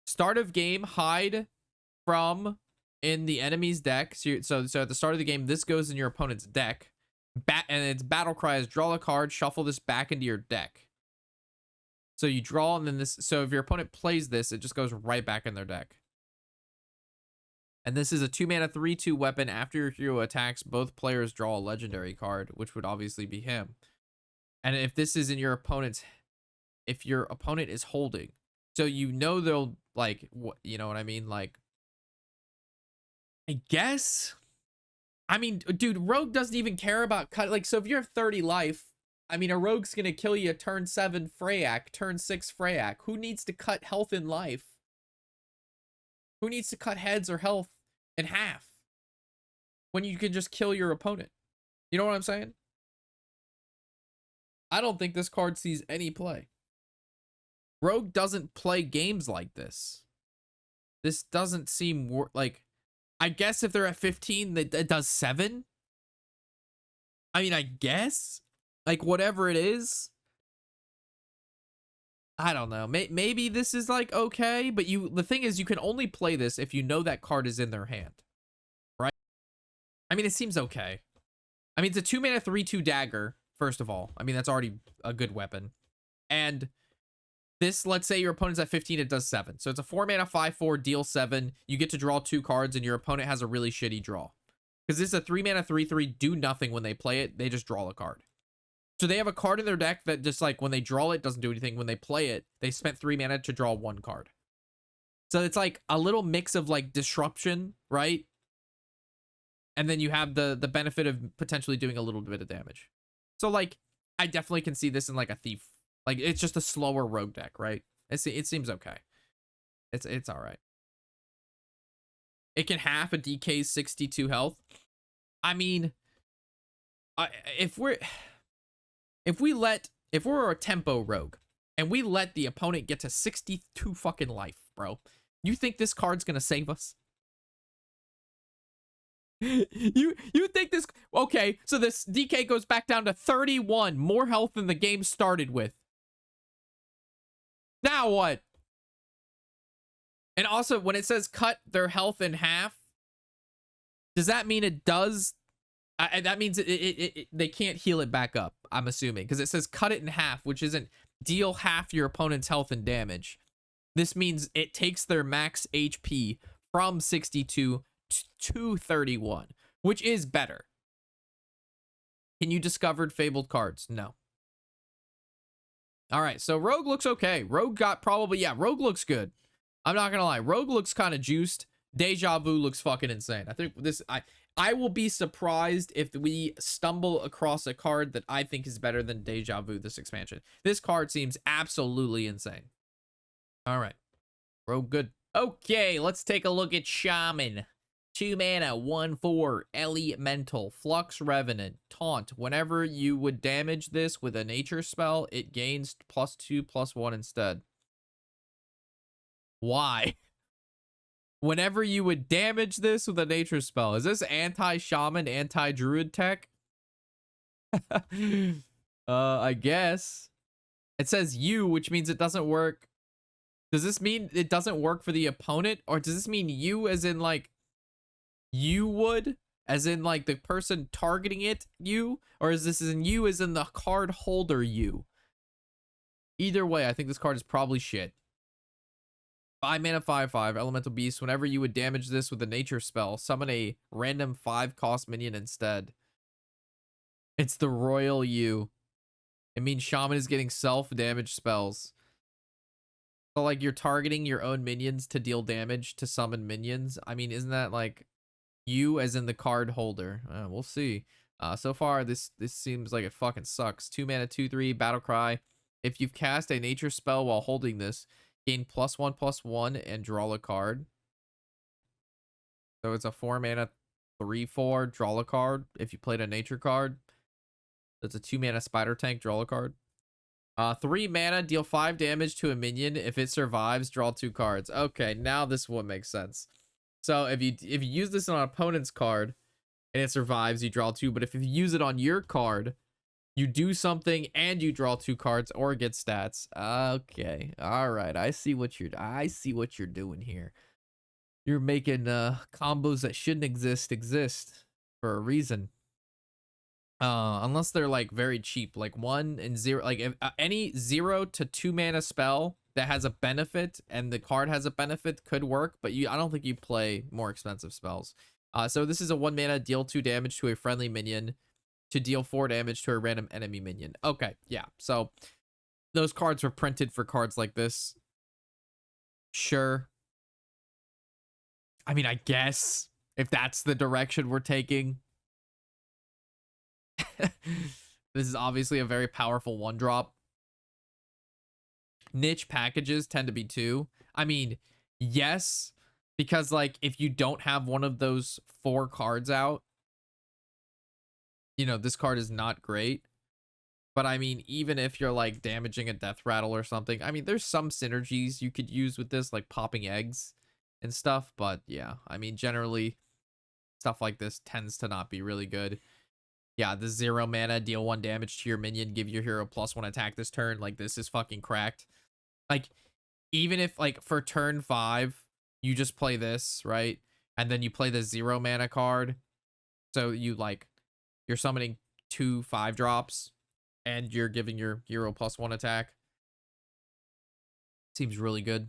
Start of game, hide from in the enemy's deck. So at the start of the game, this goes in your opponent's deck. And its Battlecry is draw a card, shuffle this back into your deck. So you draw, and then this. So if your opponent plays this, it just goes right back in their deck. And this is a 2 mana 3/2 weapon. After your hero attacks, both players draw a legendary card, which would obviously be him. And if this is in your opponent's, if your opponent is holding, so you know they'll like, what, you know what I mean? Like, I guess. I mean, dude, Rogue doesn't even care about cut. Like, so if you have 30 life, I mean, a Rogue's gonna kill you turn 7 Freyak, turn 6 Freyak. Who needs to cut health in life? Who needs to cut heads or health in half when you can just kill your opponent? You know what I'm saying? I don't think this card sees any play. Rogue doesn't play games like this. This doesn't seem like, I guess if they're at 15, it does 7. I mean, I guess like whatever it is. I don't know. Maybe this is like okay, but the thing is, you can only play this if you know that card is in their hand, right? I mean, it seems okay. I mean, it's a 2 mana 3/2 dagger. First of all, I mean that's already a good weapon. And this, let's say your opponent's at 15, it does 7. So it's a 4 mana 5/4 deal 7. You get to draw 2 cards, and your opponent has a really shitty draw. Because this is a 3 mana 3/3 do nothing when they play it. They just draw a card. So they have a card in their deck that just like when they draw it doesn't do anything. When they play it, they spent 3 mana to draw 1 card. So it's like a little mix of like disruption, right? And then you have the benefit of potentially doing a little bit of damage. So like I definitely can see this in like a thief. Like it's just a slower rogue deck, right? It seems okay. It's all right. It can half a DK's 62 health. I mean, if we're a tempo rogue and we let the opponent get to 62 fucking life, bro, you think this card's gonna save us? you think this? Okay, so this DK goes back down to 31, more health than the game started with. Now what? And also, when it says cut their health in half, does that mean it does? That means they can't heal it back up, I'm assuming, because it says cut it in half, which isn't deal half your opponent's health and damage. This means it takes their max HP from 62 to 31, which is better. Can you discover fabled cards? No. All right, so Rogue looks okay. Rogue got probably, yeah, Rogue looks good. I'm not gonna lie, Rogue looks kind of juiced. Deja Vu looks fucking insane. I think this, I will be surprised if we stumble across a card that I think is better than Deja Vu this expansion. This card seems absolutely insane. All right, Rogue good. Okay, let's take a look at Shaman. 2 mana, 1/4, Elemental, Flux Revenant, Taunt. Whenever you would damage this with a nature spell, it gains +2/+1 instead. Why? Whenever you would damage this with a nature spell. Is this anti-shaman, anti-druid tech? I guess. It says you, which means it doesn't work. Does this mean it doesn't work for the opponent? Or does this mean you as in like you would? As in like the person targeting it, you? Or is this in you as in the card holder you? Either way, I think this card is probably shit. 5 mana 5/5 elemental beast. Whenever you would damage this with a nature spell, summon a random 5 cost minion instead. It's the royal you. It means Shaman is getting self-damage spells. So, like, you're targeting your own minions to deal damage to summon minions. I mean, isn't that, like, you as in the card holder? We'll see. So far, this seems like it fucking sucks. 2 mana, 2/3, Battle Cry. If you've cast a nature spell while holding this, gain +1/+1 and draw a card. So it's a 4 mana, 3/4, draw a card. If you played a nature card, that's a 2 mana spider tank, draw a card. 3 mana, deal 5 damage to a minion. If it survives, draw 2 cards. Okay, now this one makes sense. So if you use this on an opponent's card and it survives, you draw 2. But if you use it on your card, you do something and you draw 2 cards or get stats. Okay, all right. I see what you're doing here. You're making combos that shouldn't exist for a reason. Unless they're like very cheap, like 1 and 0, like if any 0 to 2 mana spell that has a benefit and the card has a benefit could work, but I don't think you play more expensive spells. So this is a 1 mana, deal 2 damage to a friendly minion to deal 4 damage to a random enemy minion. Okay, yeah. So those cards were printed for cards like this. Sure. I mean, I guess if that's the direction we're taking. This is obviously a very powerful 1-drop. Niche packages tend to be 2. I mean, yes, because like if you don't have one of those 4 cards out, you know, this card is not great. But I mean, even if you're like damaging a death rattle or something, I mean, there's some synergies you could use with this, like popping eggs and stuff. But yeah, I mean, generally stuff like this tends to not be really good. Yeah, the 0 mana, deal 1 damage to your minion, give your hero +1 attack this turn. Like, this is fucking cracked. Like, even if, like, for turn 5, you just play this, right? And then you play the 0 mana card. So you, like, you're summoning 2 5-drops, and you're giving your hero +1 attack. Seems really good.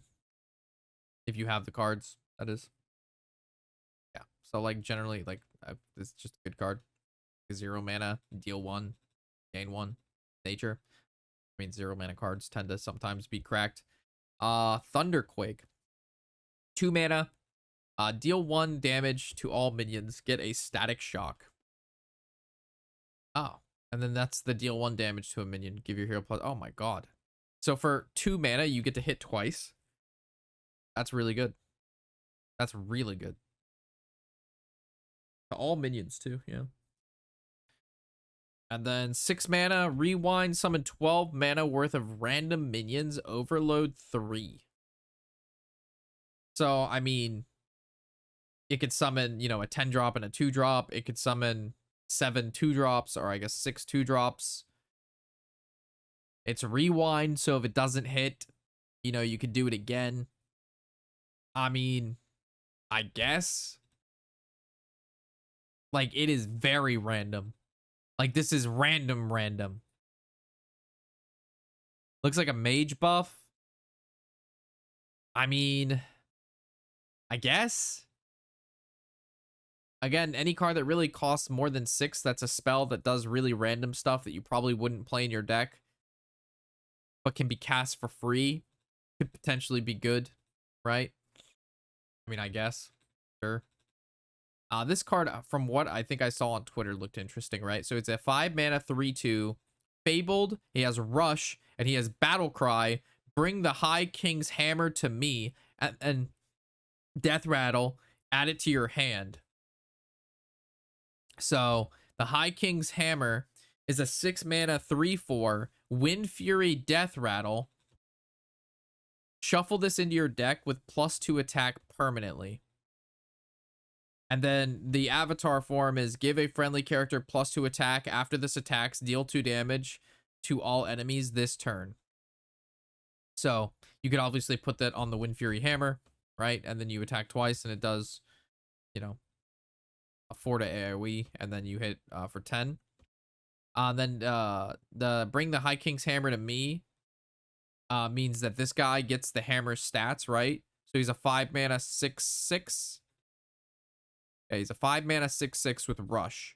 If you have the cards, that is. Yeah, so, like, generally, like, this is just a good card. 0 mana, deal 1, gain 1, nature. I mean, 0 mana cards tend to sometimes be cracked. Thunderquake. 2 mana, deal 1 damage to all minions, get a static shock. Oh, and then that's the deal 1 damage to a minion, give your hero plus. Oh my god. So for 2 mana, you get to hit twice. That's really good. That's really good. To all minions too, yeah. And then 6 mana, rewind, summon 12 mana worth of random minions, overload 3. So, I mean, it could summon, you know, a 10-drop and a 2-drop. It could summon 7 2-drops, or I guess 6 2-drops. It's rewind, so if it doesn't hit, you know, you could do it again. I mean, I guess. Like, it is very random. Like, this is random. Looks like a mage buff. I mean, I guess. Again, any card that really costs more than 6, that's a spell that does really random stuff that you probably wouldn't play in your deck, but can be cast for free, could potentially be good, right? I mean, I guess. Sure. This card, from what I think I saw on Twitter, looked interesting, right? So it's a 5 mana 3/2, Fabled. He has Rush, and he has Battle Cry. Bring the High King's Hammer to me, and Death Rattle. Add it to your hand. So the High King's Hammer is a 6 mana 3/4, Wind Fury Death Rattle. Shuffle this into your deck with +2 attack permanently. And then the avatar form is give a friendly character +2 attack. After this attacks, deal 2 damage to all enemies this turn. So you could obviously put that on the Wind Fury Hammer, right? And then you attack twice, and it does, you know, a 4 to AoE, and then you hit for 10. Then the bring the High King's Hammer to me means that this guy gets the hammer stats, right? So he's a 5 mana 6/6. Yeah, he's a 5 mana 6/6 with Rush.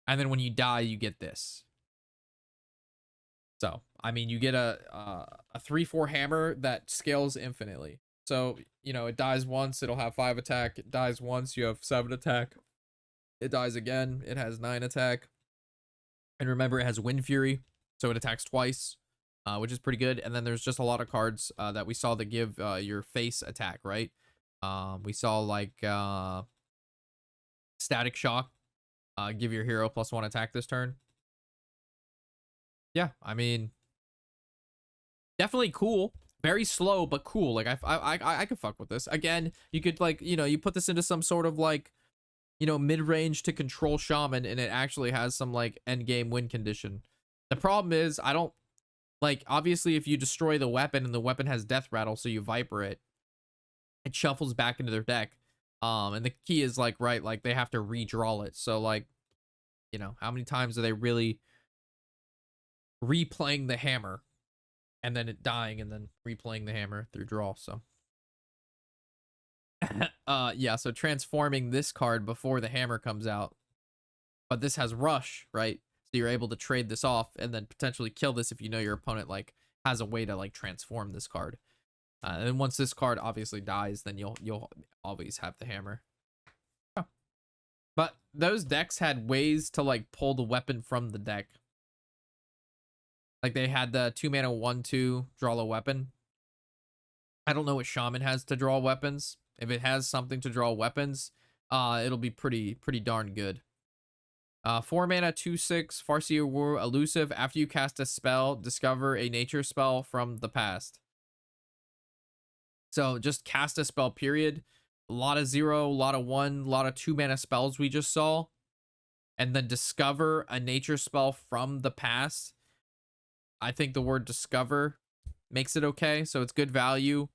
And then when you die, you get this. So, I mean, you get a 3/4 hammer that scales infinitely. So, you know, it dies once, it'll have 5 attack. It dies once, you have 7 attack. It dies again, it has 9 attack. And remember, it has Wind Fury, so it attacks twice, which is pretty good. And then there's just a lot of cards that we saw that give your face attack, right? We saw like Static Shock, give your hero +1 attack this turn. Yeah, I mean, definitely cool. Very slow, but cool. Like I could fuck with this. Again, you could like, you know, you put this into some sort of like, you know, mid-range to control Shaman, and it actually has some like end game win condition. The problem is I don't like, obviously if you destroy the weapon and the weapon has death rattle, so you Viper it, it shuffles back into their deck. And the key is like, right, like they have to redraw it. So like, you know, how many times are they really replaying the hammer and then it dying and then replaying the hammer through draw? So yeah, so transforming this card before the hammer comes out, but this has rush, right? So you're able to trade this off and then potentially kill this if you know your opponent like has a way to like transform this card. And once this card obviously dies, then you'll always have the hammer. Oh. But those decks had ways to like pull the weapon from the deck. Like they had the 2 mana 1/2 draw a weapon. I don't know what Shaman has to draw weapons. If it has something to draw weapons, it'll be pretty darn good. 4 mana 2/6 Farseer War elusive. After you cast a spell, discover a nature spell from the past. So just cast a spell, period. A lot of 0, a lot of 1, a lot of 2 mana spells we just saw. And then discover a nature spell from the past. I think the word discover makes it okay. So it's good value.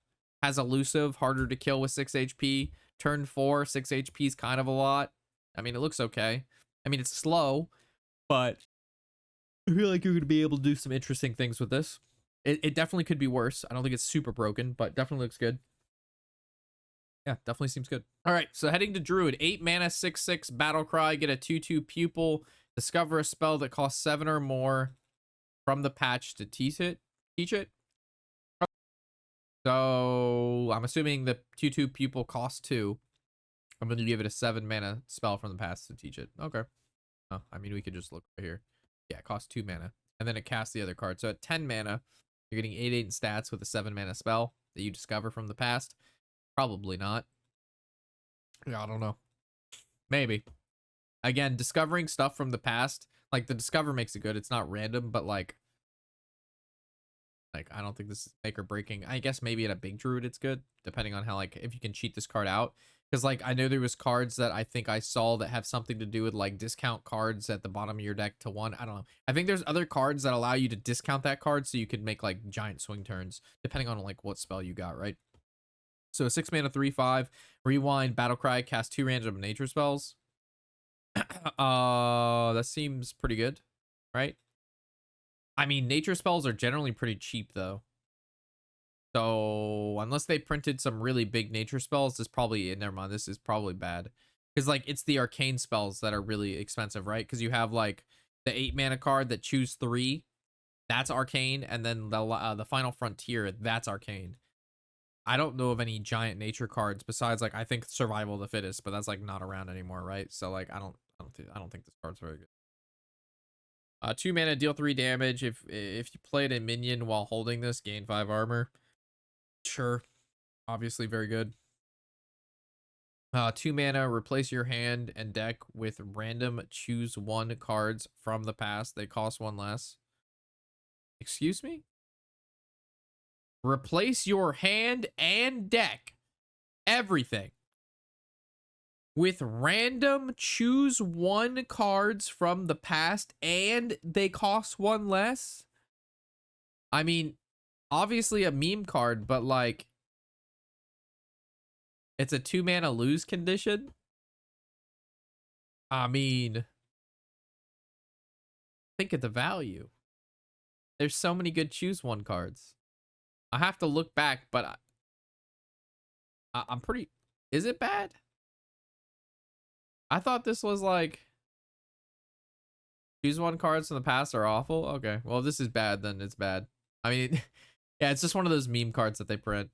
Has elusive, harder to kill with 6 HP. Turn 4, 6 HP is kind of a lot. I mean, it looks okay. I mean, it's slow, but I feel like you're going to be able to do some interesting things with this. It definitely could be worse. I don't think it's super broken, but definitely looks good. Yeah, definitely seems good. All right, so heading to Druid. 8 mana, 6/6 Battle Cry. Get a 2/2 Pupil. Discover a spell that costs 7 or more from the patch to teach it. So I'm assuming the 2/2 Pupil costs 2. I'm going to give it a 7 mana spell from the past to teach it. Okay. Oh, I mean, we could just look right here. Yeah, it costs 2 mana. And then it casts the other card. So at 10 mana, you're getting 8/8 in stats with a 7 mana spell that you discover from the past. Probably not. Yeah, I don't know. Maybe. Again, discovering stuff from the past, like the discover makes it good. It's not random, but like I don't think this is make or breaking. I guess maybe at a big Druid it's good, depending on how, like, if you can cheat this card out. Because like I know there was cards that I think I saw that have something to do with like discount cards at the bottom of your deck to 1. I don't know. I think there's other cards that allow you to discount that card so you could make like giant swing turns, depending on like what spell you got, right? So 6 mana 3/5 rewind Battle Cry, cast 2 random nature spells. That seems pretty good, right? I mean, nature spells are generally pretty cheap though. So unless they printed some really big nature spells, this probably, never mind, this is probably bad. Because like it's the arcane spells that are really expensive, right? Because you have like the 8 mana card that choose 3, that's arcane, and then the final frontier, that's arcane. I don't know of any giant nature cards besides like I think survival of the fittest, but that's like not around anymore, right? So like I don't think this card's very good. 2 mana, deal 3 damage. If you played a minion while holding this, gain 5 armor. Sure, obviously very good. 2 mana, replace your hand and deck with random choose 1 cards from the past. They cost 1 less. Excuse me? Replace your hand and deck, everything, with random choose 1 cards from the past, and they cost 1 less. I mean, obviously a meme card, but like it's a 2 mana lose condition. I mean, think of the value. There's so many good choose 1 cards. I have to look back, but I'm pretty... Is it bad? I thought this was like... Choose one cards from the past are awful. Okay, well if this is bad, then it's bad. I mean, yeah, it's just one of those meme cards that they print.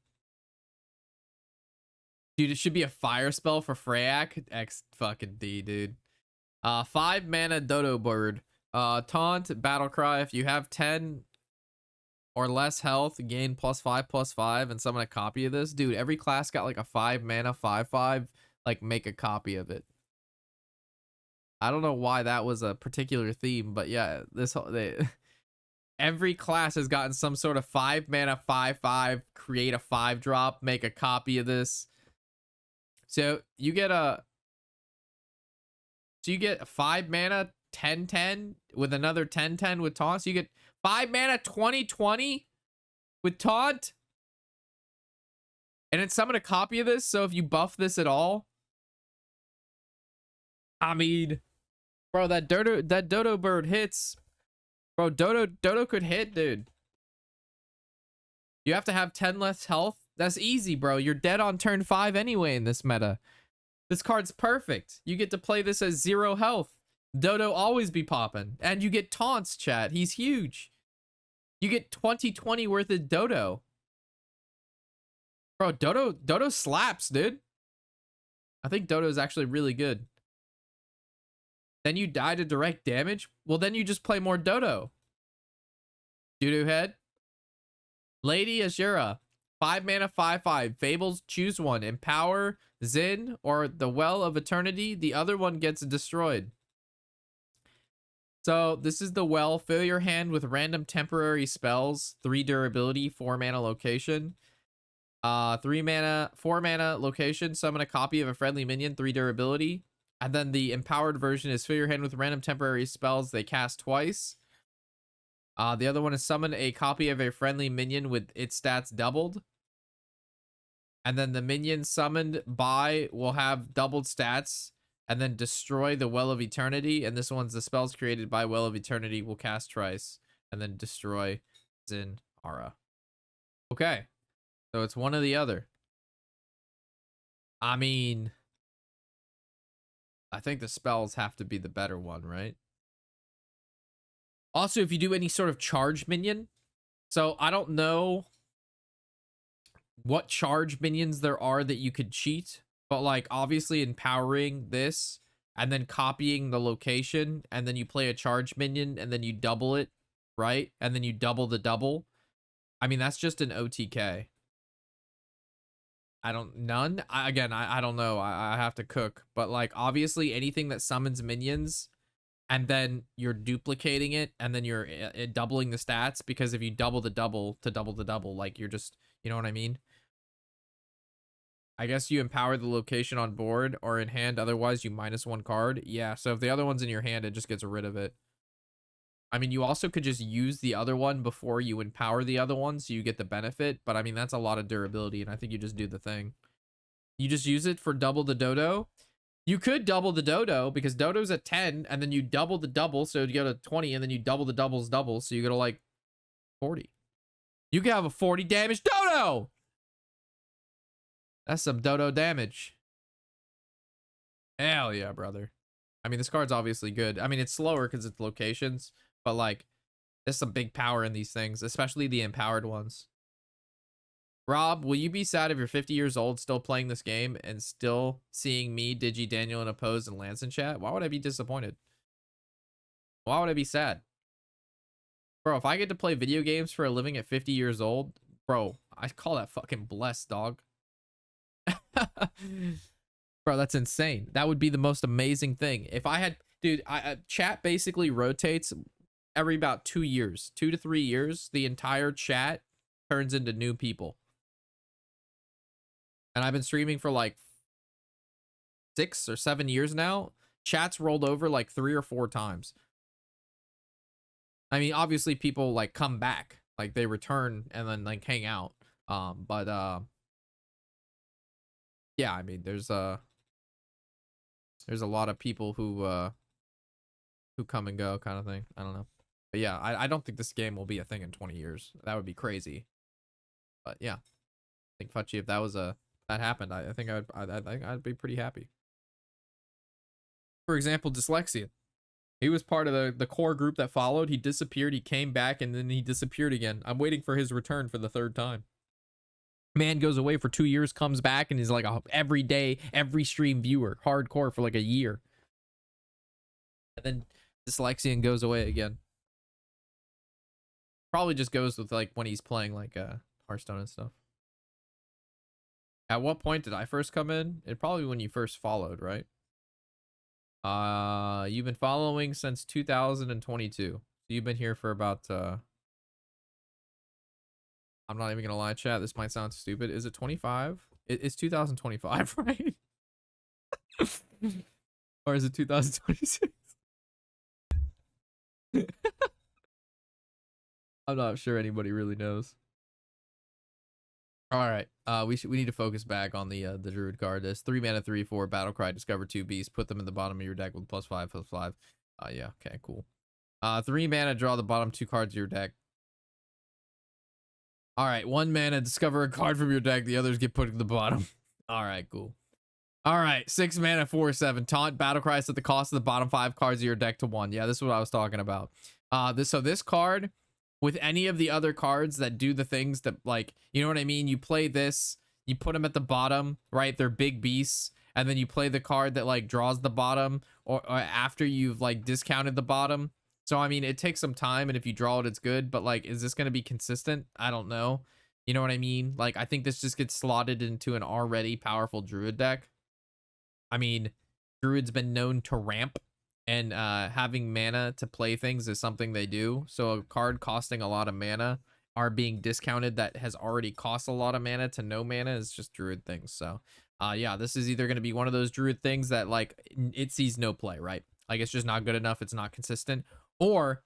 Dude, it should be a fire spell for Freyak. X fucking D, dude. 5 mana Dodo Bird. Taunt, Battle Cry. If you have 10 or less health, gain +5/+5 and summon a copy of this. Dude, every class got like a 5 mana 5/5. Like, make a copy of it. I don't know why that was a particular theme, but yeah, this whole every class has gotten some sort of 5 mana 5/5. Create a 5-drop. Make a copy of this. So you get a 5 mana 10/10 with another 10/10 with taunt. So you get 5 mana 20/20 with taunt. And then summon a copy of this. So if you buff this at all, I mean, bro, that Dodo Bird hits. Bro, Dodo could hit, dude. You have to have 10 less health. That's easy, bro. You're dead on turn 5 anyway in this meta. This card's perfect. You get to play this as 0 health. Dodo always be popping. And you get taunts, chat. He's huge. You get 20/20 worth of Dodo. Bro, Dodo slaps, dude. I think Dodo is actually really good. Then you die to direct damage? Well, then you just play more Dodo. Doo-doo head. Lady Azura. 5 mana 5/5. Fables, choose one. Empower, Zin, or the Well of Eternity. The other one gets destroyed. So this is the Well. Fill your hand with random temporary spells. 3 durability, 4 mana location. 3 mana, 4 mana location. Summon a copy of a friendly minion, 3 durability. And then the empowered version is fill your hand with random temporary spells. They cast twice. The other one is summon a copy of a friendly minion with its stats doubled. And then the minion summoned by will have doubled stats. And then destroy the Well of Eternity. And this one's the spells created by Well of Eternity will cast twice. And then destroy Zin Aura. Okay. So it's one or the other. I mean, I think the spells have to be the better one, right? Also, if you do any sort of charge minion. So I don't know what charge minions there are that you could cheat. But like obviously empowering this and then copying the location. And then you play a charge minion and then you double it, right? And then you double the double. I mean, that's just an OTK. I don't know. I have to cook, but like obviously anything that summons minions and then you're duplicating it and then you're doubling the stats, because if you double the double to double the double, like you're just, you know what I mean? I guess you empower the location on board or in hand, otherwise you -1 card. Yeah, so if the other one's in your hand, it just gets rid of it. I mean, you also could just use the other one before you empower the other one so you get the benefit. But I mean, that's a lot of durability, and I think you just do the thing. You just use it for double the Dodo. You could double the Dodo because Dodo's at 10, and then you double the double, so you go to 20, and then you double the doubles double, so you go to like 40. You can have a 40 damage Dodo! That's some Dodo damage. Hell yeah, brother. I mean, this card's obviously good. I mean, it's slower because it's locations. But like, there's some big power in these things, especially the empowered ones. Rob, will you be sad if you're 50 years old still playing this game and still seeing me, Digi, Daniel, and Oppose and Lance in chat? Why would I be disappointed? Why would I be sad? Bro, if I get to play video games for a living at 50 years old, bro, I call that fucking blessed, dog. Bro, that's insane. That would be the most amazing thing. If I had, dude, chat basically rotates every about 2 years, 2 to 3 years. The entire chat turns into new people. And I've been streaming for like 6 or 7 years now. Chat's rolled over like 3 or 4 times. I mean, obviously people like come back, like they return and then like hang out. Yeah, I mean, there's a lot of people who come and go kind of thing. I don't know. But yeah, I don't think this game will be a thing in 20 years. That would be crazy. But yeah, I think Fuchi, if that happened, I think I'd be pretty happy. For example, dyslexia. He was part of the core group that followed. He disappeared. He came back, and then he disappeared again. I'm waiting for his return for the third time. Man goes away for 2 years, comes back, and is like a every day, every stream viewer, hardcore for like a year. And then Dyslexian goes away again. Probably just goes with like when he's playing like Hearthstone and stuff. At what point did I first come in? It probably when you first followed, right? You've been following since 2022. So you've been here for about I'm not even gonna lie, chat. This might sound stupid. Is it 25? It's 2025, right? Or is it 2026? I'm not sure anybody really knows. All right, we need to focus back on the Druid card. This 3 mana 3/4 Battlecry, discover 2 beasts, put them in the bottom of your deck with +5/+5. Yeah, okay, cool. 3 mana, draw the bottom 2 cards of your deck. All right, 1 mana, discover a card from your deck. The others get put at the bottom. All right, cool. All right, 6 mana 4/7 taunt Battlecry, set the cost of the bottom 5 cards of your deck to 1. Yeah, this is what I was talking about. This card, with any of the other cards that do the things that, like, you know what I mean? You play this, you put them at the bottom, right? They're big beasts. And then you play the card that, like, draws the bottom or after you've, like, discounted the bottom. So, I mean, it takes some time. And if you draw it, it's good. But, like, is this going to be consistent? I don't know. You know what I mean? Like, I think this just gets slotted into an already powerful Druid deck. I mean, Druid's been known to ramp. And having mana to play things is something they do. So a card costing a lot of mana are being discounted that has already cost a lot of mana to no mana is just Druid things. So yeah, this is either going to be one of those Druid things that, like, it sees no play, right? Like, it's just not good enough. It's not consistent. Or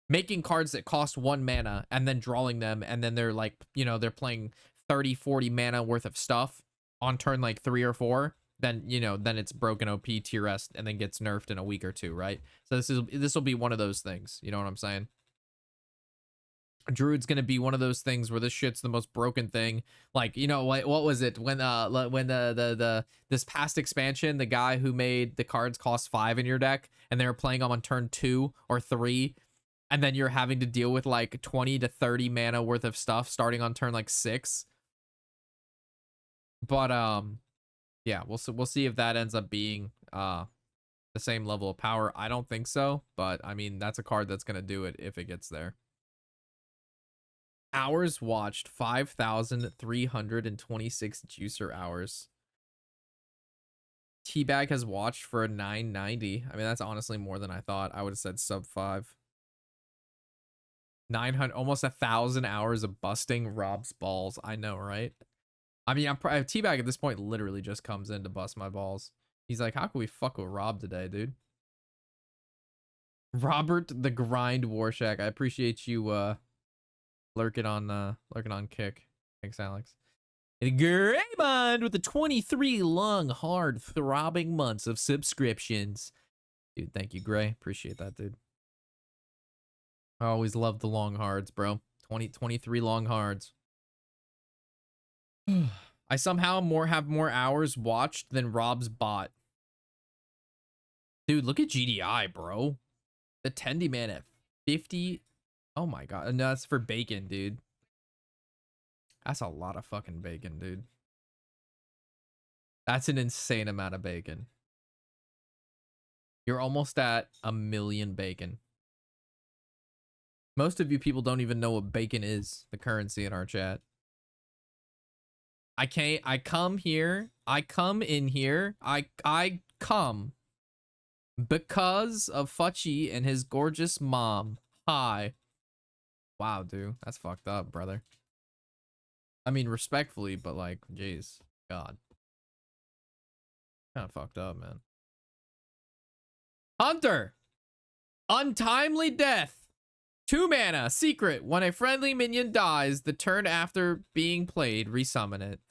making cards that cost 1 mana and then drawing them. And then they're like, you know, they're playing 30, 40 mana worth of stuff on turn like 3 or 4. Then, you know, then it's broken OP tier S and then gets nerfed in a week or 2, right? So this will be one of those things. You know what I'm saying? Druid's gonna be one of those things where this shit's the most broken thing. Like, you know, what was it when this past expansion, the guy who made the cards cost 5 in your deck and they were playing them on turn 2 or 3, and then you're having to deal with like 20 to 30 mana worth of stuff starting on turn like 6. But yeah, we'll see if that ends up being the same level of power. I don't think so, but I mean, that's a card that's going to do it if it gets there. Hours watched, 5,326 juicer hours. Teabag has watched for a 990. I mean, that's honestly more than I thought. I would have said sub 5. 900, almost 1,000 hours of busting Rob's balls. I know, right? I mean, Teabag at this point literally just comes in to bust my balls. He's like, how can we fuck with Rob today, dude? Robert the Grind Warshack. I appreciate you lurking on Kick. Thanks, Alex. And Greymond with the 23 long, hard, throbbing months of subscriptions. Dude, thank you, Gray. Appreciate that, dude. I always love the long hards, bro. 23 long hards. I somehow have more hours watched than Rob's bot. Dude, look at GDI, bro. The Tendy man at 50. Oh my god. No, that's for bacon, dude. That's a lot of fucking bacon, dude. That's an insane amount of bacon. You're almost at 1 million bacon. Most of you people don't even know what bacon is, the currency in our chat. I come in here, I come because of Futchy and his gorgeous mom. Hi. Wow, dude, that's fucked up, brother. I mean, respectfully, but like, jeez, God. Kind of fucked up, man. Hunter! Untimely death! 2 mana, secret. When a friendly minion dies, the turn after being played, resummon it.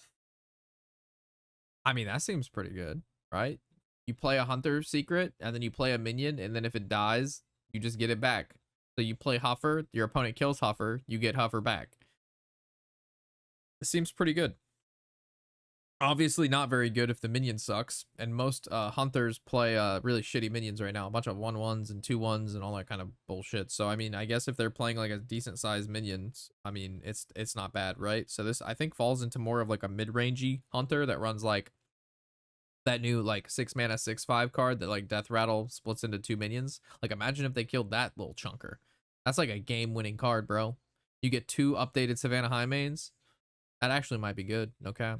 I mean, that seems pretty good, right? You play a hunter secret, and then you play a minion, and then if it dies, you just get it back. So you play Huffer, your opponent kills Huffer, you get Huffer back. It seems pretty good. Obviously not very good if the minion sucks, and most hunters play really shitty minions right now, a bunch of 1/1s and 2/1s and all that kind of bullshit. So I mean, I guess if they're playing like a decent sized minions, I mean, it's not bad, right? So this I think falls into more of like a mid-rangey hunter that runs like that new like 6 mana 6/5 card that like Death Rattle splits into 2 minions. Like imagine if they killed that little chunker. That's like a game-winning card, bro. You get 2 updated Savannah Highmanes. That actually might be good. Okay.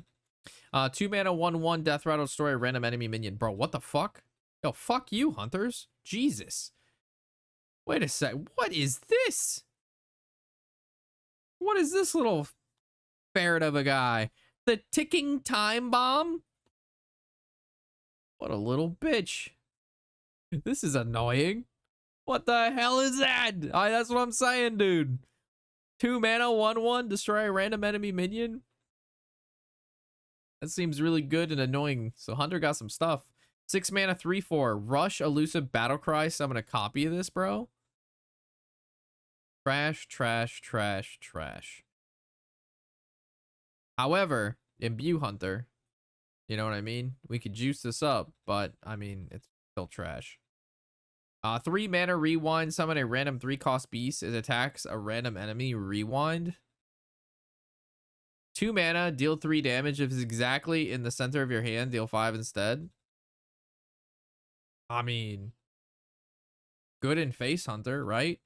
2 mana 1/1 Death Rattle, destroy a random enemy minion. Bro, what the fuck? Yo, fuck you, hunters. Jesus. Wait a sec. What is this? What is this little ferret of a guy? The ticking time bomb? What a little bitch. This is annoying. What the hell is that? That's what I'm saying, dude. 2 mana 1/1 destroy a random enemy minion. That seems really good and annoying. So Hunter got some stuff. 6 mana 3/4 rush elusive battle cry. Summon a copy of this, bro. Trash, trash, trash, trash. However, imbue Hunter, you know what I mean? We could juice this up, but I mean, it's still trash. 3 mana rewind. Summon a random 3-cost beast. It attacks a random enemy. Rewind. 2 mana, deal 3 damage. If it's exactly in the center of your hand, deal 5 instead. I mean, good in Face Hunter, right?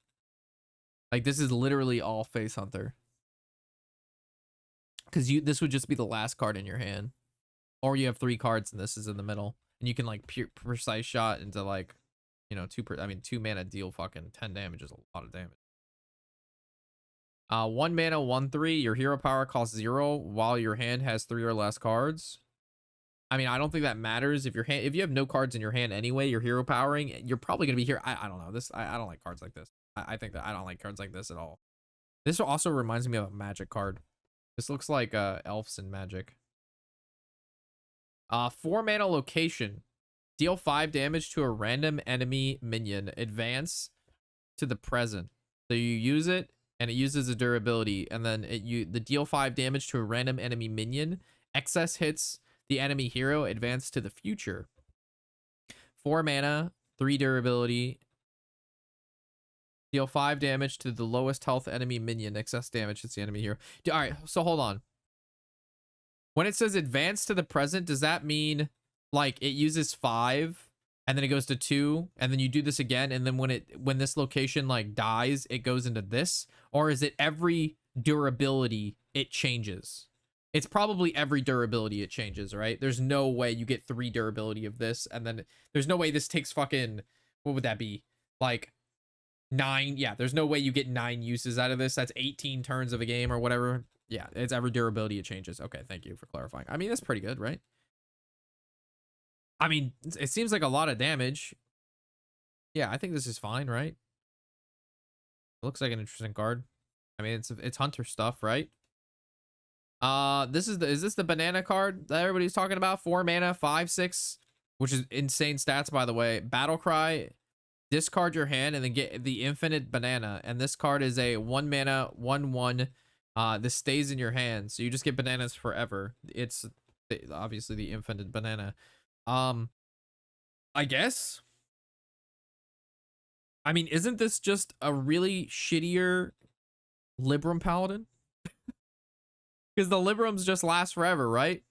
Like, this is literally all Face Hunter. Because this would just be the last card in your hand. Or you have 3 cards and this is in the middle. And you can, like, precise shot into, like, you know, 2 mana deal fucking 10 damage is a lot of damage. 1 mana 1/3. Your hero power costs 0 while your hand has 3 or less cards. I mean, I don't think that matters if if you have no cards in your hand anyway, you're hero powering, you're probably gonna be here. I don't know. I don't like cards like this. I think that I don't like cards like this at all. This also reminds me of a Magic card. This looks like elves in Magic. 4 mana location. Deal 5 damage to a random enemy minion. Advance to the present. So you use it and it uses a durability, and then the deal 5 damage to a random enemy minion. Excess hits the enemy hero. Advance to the future. 4 mana, 3 durability. Deal 5 damage to the lowest health enemy minion. Excess damage hits the enemy hero. All right, so hold on. When it says advance to the present, does that mean like it uses 5 and then it goes to 2 and then you do this again, and then when this location like dies, it goes into this? Or is it every durability it changes? It's probably every durability it changes, right? There's no way you get 3 durability of this, and then there's no way this takes fucking, what would that be? Like 9. Yeah, there's no way you get 9 uses out of this. That's 18 turns of a game or whatever. Yeah, it's every durability it changes. Okay, thank you for clarifying. I mean, that's pretty good, right? I mean, it seems like a lot of damage. Yeah, I think this is fine, right? It looks like an interesting card. I mean, it's hunter stuff, right? Is this the banana card that everybody's talking about? 4 mana, 5/6, which is insane stats, by the way. Battle cry, discard your hand and then get the infinite banana. And this card is a 1 mana 1/1. This stays in your hand, so you just get bananas forever. It's obviously the infinite banana. I guess. I mean, isn't this just a really shittier Libram Paladin? Because the Librams just last forever, right?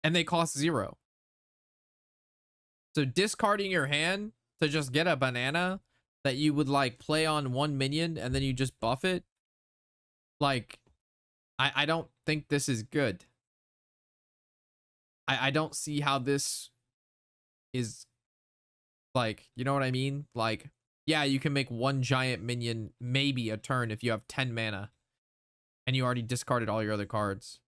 And they cost 0. So discarding your hand to just get a banana that you would like play on 1 minion and then you just buff it. Like, I don't think this is good. I don't see how this is, like, you know what I mean? Like, yeah, you can make 1 giant minion maybe a turn if you have 10 mana and you already discarded all your other cards.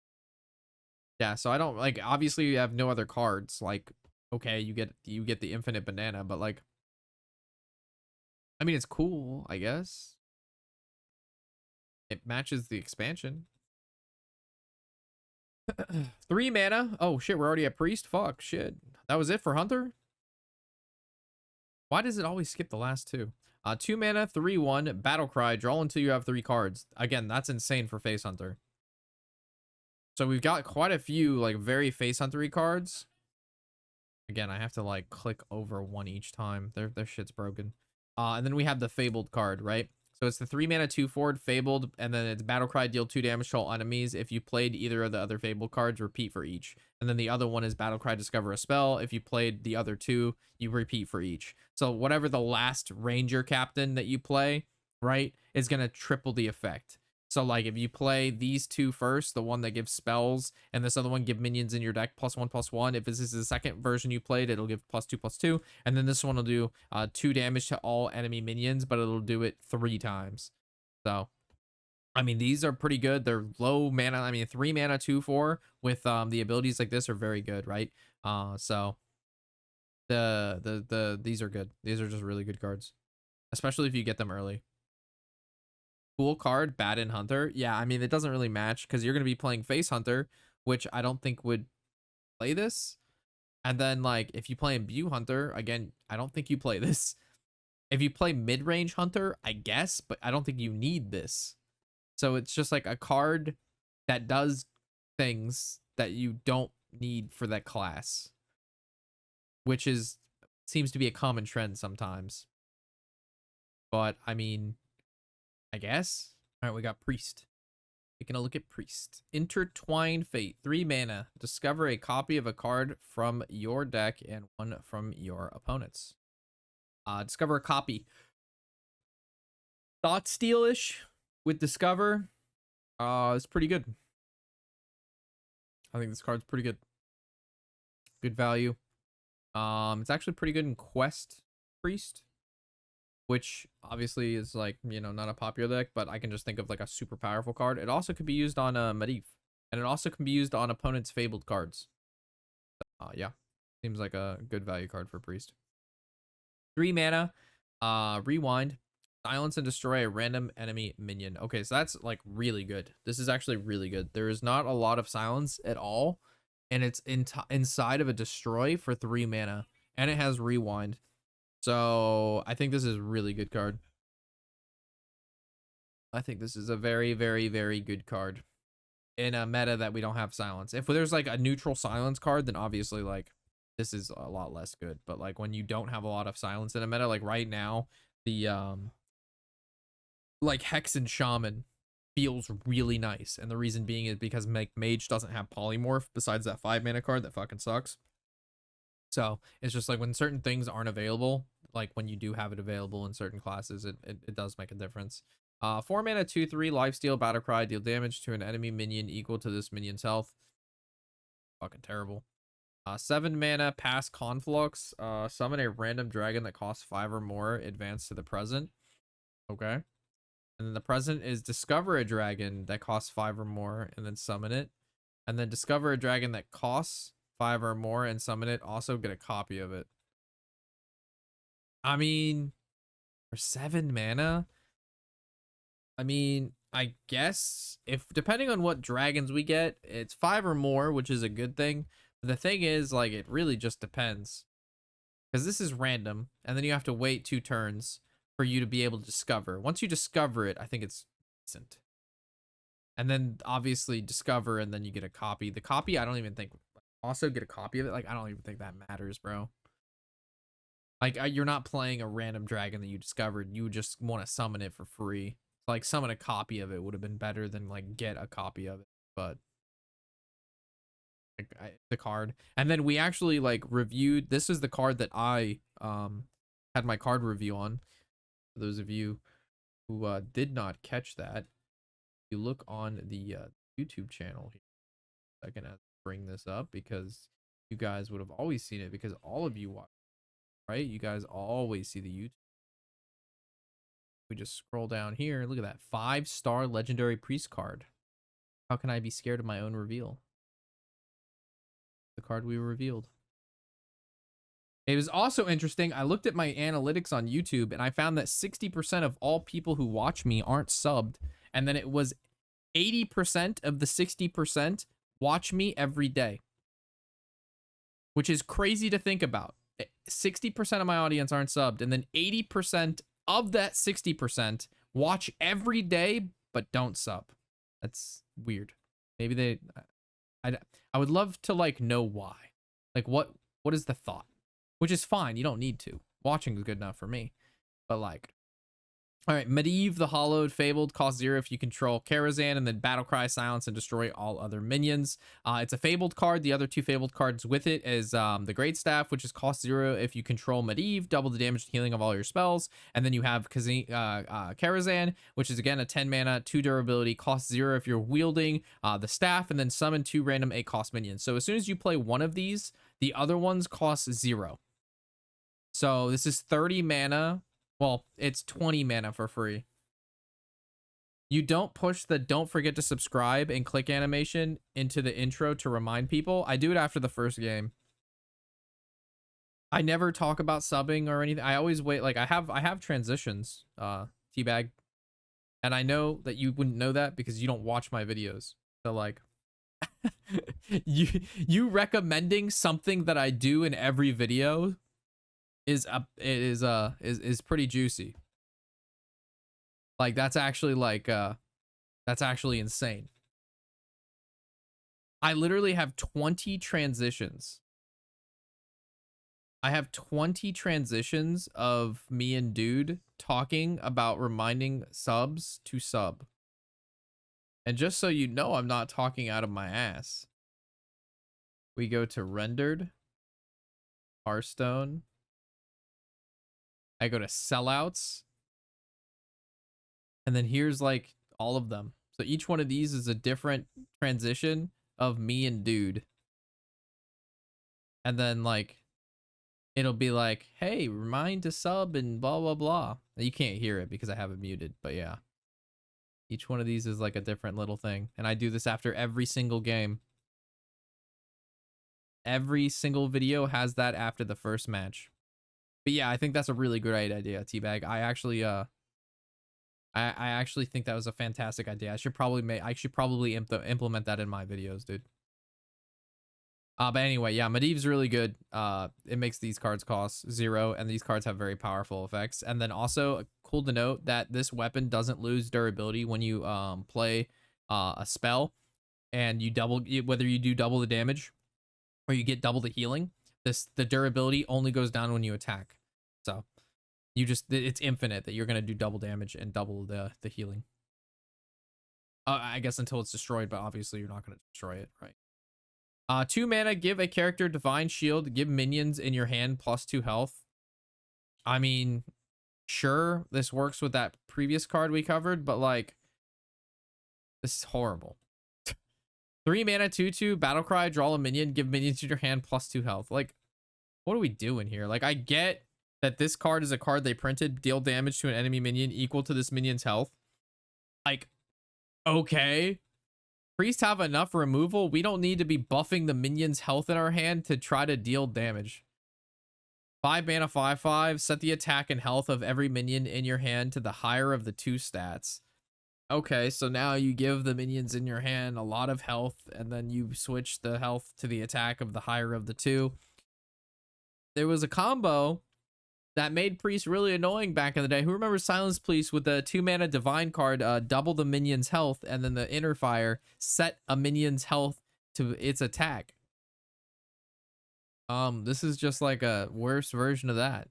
Yeah, so I don't, like, obviously you have no other cards. Like, okay, you get the infinite banana, but like, I mean, it's cool, I guess. It matches the expansion. 3 mana. Oh shit, we're already at priest. Fuck, shit. That was it for hunter. Why does it always skip the last 2? 2 mana, 3/1 battle cry. Draw until you have 3 cards. Again, that's insane for face hunter. So we've got quite a few like very face huntery cards. Again, I have to like click over one each time. Their shit's broken. And then we have the Fabled card, right? So it's the 3 mana 2/4 Fabled, and then it's Battlecry, deal 2 damage to all enemies. If you played either of the other Fabled cards, repeat for each. And then the other one is Battlecry, discover a spell. If you played the other two, you repeat for each. So whatever the last Ranger Captain that you play, right, is gonna triple the effect. So like if you play these two first, the one that gives spells and this other one give minions in your deck +1/+1. If this is the second version you played, it'll give +2/+2. And then this one will do 2 damage to all enemy minions, but it'll do it 3 times. So, I mean, these are pretty good. They're low mana. I mean, 3 mana 2/4 with the abilities like this are very good, right? So these are good. These are just really good cards, especially if you get them early. Cool card, Baden Hunter. Yeah, I mean, it doesn't really match because you're going to be playing Face Hunter, which I don't think would play this. And then, like, if you play Imbue Hunter, again, I don't think you play this. If you play Mid-Range Hunter, I guess, but I don't think you need this. So it's just like a card that does things that you don't need for that class, which seems to be a common trend sometimes. But, I mean, I guess. All right, we got Priest. Taking a look at Priest. Intertwined Fate. 3 mana. Discover a copy of a card from your deck and one from your opponent's. Discover a copy. Thought Steal-ish with Discover. It's pretty good. I think this card's pretty good. Good value. It's actually pretty good in Quest Priest, which obviously is like, you know, not a popular deck, but I can just think of like a super powerful card. It also could be used on Medivh, and it also can be used on opponent's Fabled cards. Yeah, seems like a good value card for Priest. 3 mana, rewind, silence and destroy a random enemy minion. Okay, so that's like really good. This is actually really good. There is not a lot of silence at all, and it's inside of a destroy for 3 mana, and it has rewind. So I think this is a really good card. I think this is a very, very, very good card in a meta that we don't have silence. If there's like a neutral silence card, then obviously like this is a lot less good. But like when you don't have a lot of silence in a meta, like right now, the like Hex and Shaman feels really nice. And the reason being is because Mage doesn't have polymorph besides that 5 mana card that fucking sucks. So it's just like when certain things aren't available, like when you do have it available in certain classes, it does make a difference. 4 mana 2/3 lifesteal Battlecry, deal damage to an enemy minion equal to this minion's health. Fucking terrible. 7 mana pass Conflux, summon a random dragon that costs 5 or more, advance to the present. Okay. And then the present is discover a dragon that costs 5 or more and then summon it. And then discover a dragon that costs 5 or more and summon it, also get a copy of it. I mean, for 7 mana, I mean, I guess if depending on what dragons we get, it's 5 or more, which is a good thing. But the thing is, like, it really just depends, because this is random, and then you have to wait 2 turns for you to be able to discover. Once you discover it, I think it's decent. And then obviously discover, and then you get a copy. The copy, I don't even think. Also get a copy of it. Like, I don't even think that matters, bro. Like, you're not playing a random dragon that you discovered. You just want to summon it for free. Like, summon a copy of it would have been better than like get a copy of it. But like, the card, and then we actually like reviewed. This is the card that I had my card review on. For those of you who did not catch that, you look on the YouTube channel here. I can bring this up because you guys would have always seen it, because all of you watch, right? You guys always see the YouTube. We just scroll down here. Look at that 5-star legendary priest card. How can I be scared of my own reveal? The card we revealed. It was also interesting. I looked at my analytics on YouTube and I found that 60% of all people who watch me aren't subbed. And then it was 80% of the 60% watch me every day, which is crazy to think about. 60% of my audience aren't subbed, and then 80% of that 60% watch every day but don't sub. That's weird. Maybe they I would love to like know why. Like what is the thought? Which is fine. You don't need to. Watching is good enough for me. But like, all right, Medivh the Hollowed Fabled costs 0 if you control Karazhan, and then Battlecry, silence, and destroy all other minions. It's a Fabled card. The other 2 Fabled cards with it is the Great Staff, which is cost 0 if you control Medivh, double the damage and healing of all your spells. And then you have Karazhan, which is again a 10 mana, 2 durability, cost 0 if you're wielding the staff, and then summon 2 random 8 cost minions. So as soon as you play one of these, the other ones cost 0. So this is 30 mana. Well, it's 20 mana for free. You don't push the don't forget to subscribe and click animation into the intro to remind people. I do it after the first game. I never talk about subbing or anything. I always wait. Like I have transitions, Teabag. And I know that you wouldn't know that because you don't watch my videos. So like you recommending something that I do in every video is pretty juicy. Like that's actually insane. I literally have 20 transitions. I have 20 transitions of me and dude talking about reminding subs to sub. And just so you know, I'm not talking out of my ass. We go to rendered Hearthstone. I go to sellouts, and then here's like all of them. So each one of these is a different transition of me and dude. And then like, it'll be like, hey, remind to sub and blah, blah, blah. You can't hear it because I have it muted, but yeah. Each one of these is like a different little thing. And I do this after every single game. Every single video has that after the first match. But yeah, I think that's a really good idea, Teabag. I actually think that was a fantastic idea. I should probably implement that in my videos, dude. But anyway, yeah, Medivh's really good. It makes these cards cost 0, and these cards have very powerful effects. And then also cool to note that this weapon doesn't lose durability when you play a spell, and whether you do double the damage or you get double the healing. The durability only goes down when you attack. So it's infinite that you're going to do double damage and double the healing. I guess until it's destroyed, but obviously you're not going to destroy it, right? 2 mana, give a character Divine Shield, give minions in your hand +2 health. I mean, sure, this works with that previous card we covered, but like, this is horrible. 3 mana, 2/2, Battlecry, draw a minion, give minions in your hand +2 health. Like, what are we doing here? Like, I get that this card is a card they printed, deal damage to an enemy minion equal to this minion's health. Like, okay. Priests have enough removal. We don't need to be buffing the minion's health in our hand to try to deal damage. 5 mana, 5/5, set the attack and health of every minion in your hand to the higher of the 2 stats. Okay, so now you give the minions in your hand a lot of health, and then you switch the health to the attack of the higher of the 2. There was a combo that made Priest really annoying back in the day. Who remembers Silence Priest with the 2 mana Divine card, double the minion's health, and then the Inner Fire set a minion's health to its attack? This is just like a worse version of that.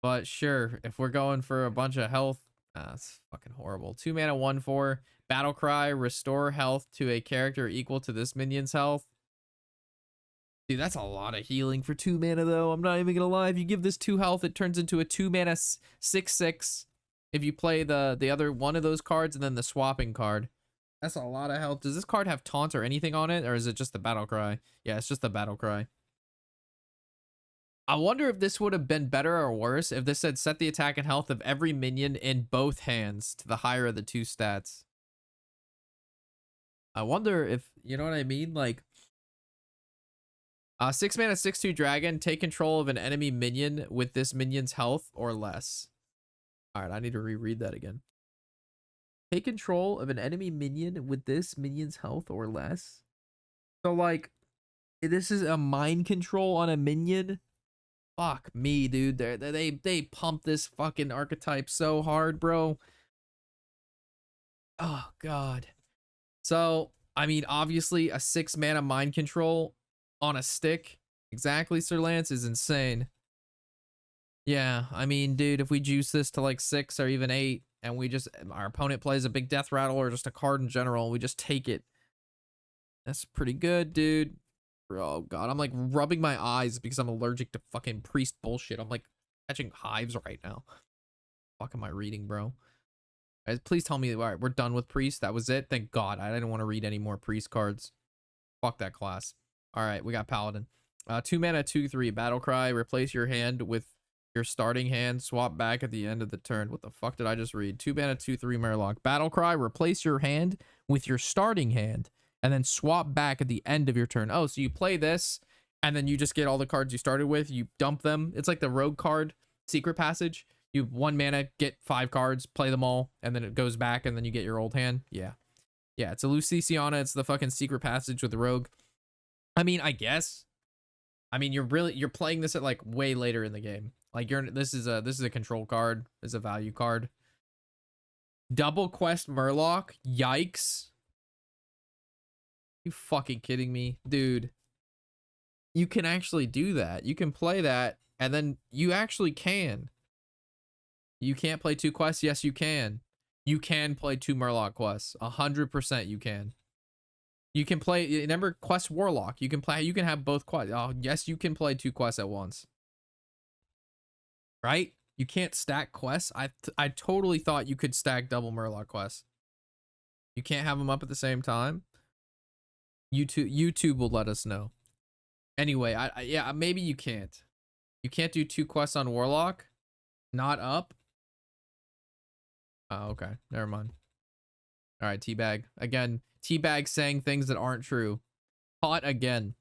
But sure, if we're going for a bunch of health, it's fucking horrible. 2 mana, 1/4, Battlecry, restore health to a character equal to this minion's health. Dude, that's a lot of healing for 2 mana, though. I'm not even gonna lie. If you give this 2 health, it turns into a 2 mana 6/6. If you play the other one of those cards and then the swapping card, that's a lot of health. Does this card have taunt or anything on it, or is it just the Battlecry? Yeah, it's just the Battlecry. I wonder if this would have been better or worse if this said set the attack and health of every minion in both hands to the higher of the 2 stats. I wonder if, you know what I mean? Like, 6 mana, 6/2 dragon, take control of an enemy minion with this minion's health or less. All right, I need to reread that again. Take control of an enemy minion with this minion's health or less. So like, this is a mind control on a minion. Fuck me, dude. They pump this fucking archetype so hard, bro. Oh god. So I mean, obviously, a 6 mana mind control on a stick. Exactly, Sir Lance, is insane. Yeah, I mean, dude, if we juice this to like 6 or even 8, and we just, our opponent plays a big death rattle or just a card in general, we just take it. That's pretty good, dude. Oh, God, I'm like rubbing my eyes because I'm allergic to fucking priest bullshit. I'm like catching hives right now. Fuck am I reading, bro? Guys, please tell me, all right, we're done with priest. That was it. Thank God. I didn't want to read any more priest cards. Fuck that class. All right, we got paladin. 2 mana, 2/3 battle cry. Replace your hand with your starting hand. Swap back at the end of the turn. What the fuck did I just read? 2 mana, 2/3 Murloc. Battle cry. Replace your hand with your starting hand, and then swap back at the end of your turn. Oh, so you play this, and then you just get all the cards you started with. You dump them. It's like the rogue card, secret passage. You 1 mana, get 5 cards, play them all, and then it goes back, and then you get your old hand. Yeah. Yeah, it's a Luciciana. It's the fucking secret passage with the rogue. I mean, I guess. I mean, you're playing this at like way later in the game. Like this is a control card. This is a value card. Double quest Murloc. Yikes. You fucking kidding me, dude? You can actually do that. You can play that, and then you actually can. You can't play 2 quests. Yes, you can. You can play 2 Murloc quests. 100% you can. You can play, remember quest Warlock. You can have both quests. Oh, yes, you can play 2 quests at once. Right? You can't stack quests. I totally thought you could stack double Murloc quests. You can't have them up at the same time. YouTube will let us know. Anyway, yeah, maybe you can't. You can't do 2 quests on Warlock. Not up. Oh, okay. Never mind. All right, Teabag. Again, Teabag saying things that aren't true. Caught again.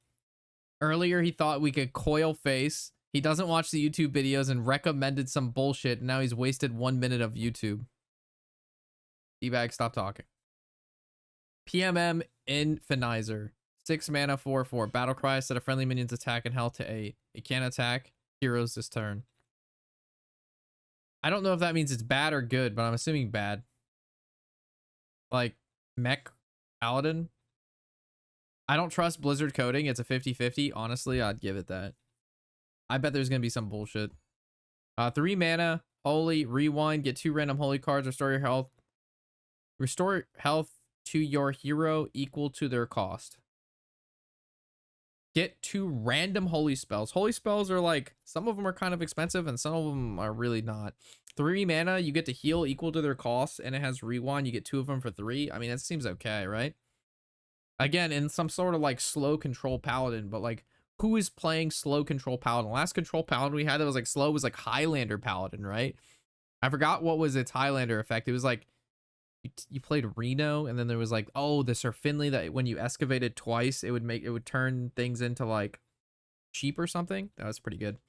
Earlier, he thought we could coil face. He doesn't watch the YouTube videos and recommended some bullshit. And now he's wasted 1 minute of YouTube. Teabag, stop talking. PMM Infinizer. 6 mana, 4/4. Battle cry. Set a friendly minion's attack and health to 8. It can't attack heroes this turn. I don't know if that means it's bad or good, but I'm assuming bad. Like, mech paladin. I don't trust Blizzard coding. It's a 50-50. Honestly, I'd give it that. I bet there's going to be some bullshit. 3 mana, holy, rewind, get 2 random holy cards, restore your health. Restore health to your hero equal to their cost. Get 2 random holy spells. Holy spells are like, some of them are kind of expensive and some of them are really not. 3 mana, you get to heal equal to their cost, and it has rewind. You get 2 of them for 3. I mean, that seems okay, right? Again, in some sort of like slow control paladin, but like, who is playing slow control paladin? The last control paladin we had that was like slow was like Highlander paladin, right? I forgot what was its Highlander effect. It was like you played Reno, and then there was like, oh, the Sir Finley that when you excavated twice, it would turn things into like sheep or something. That was pretty good.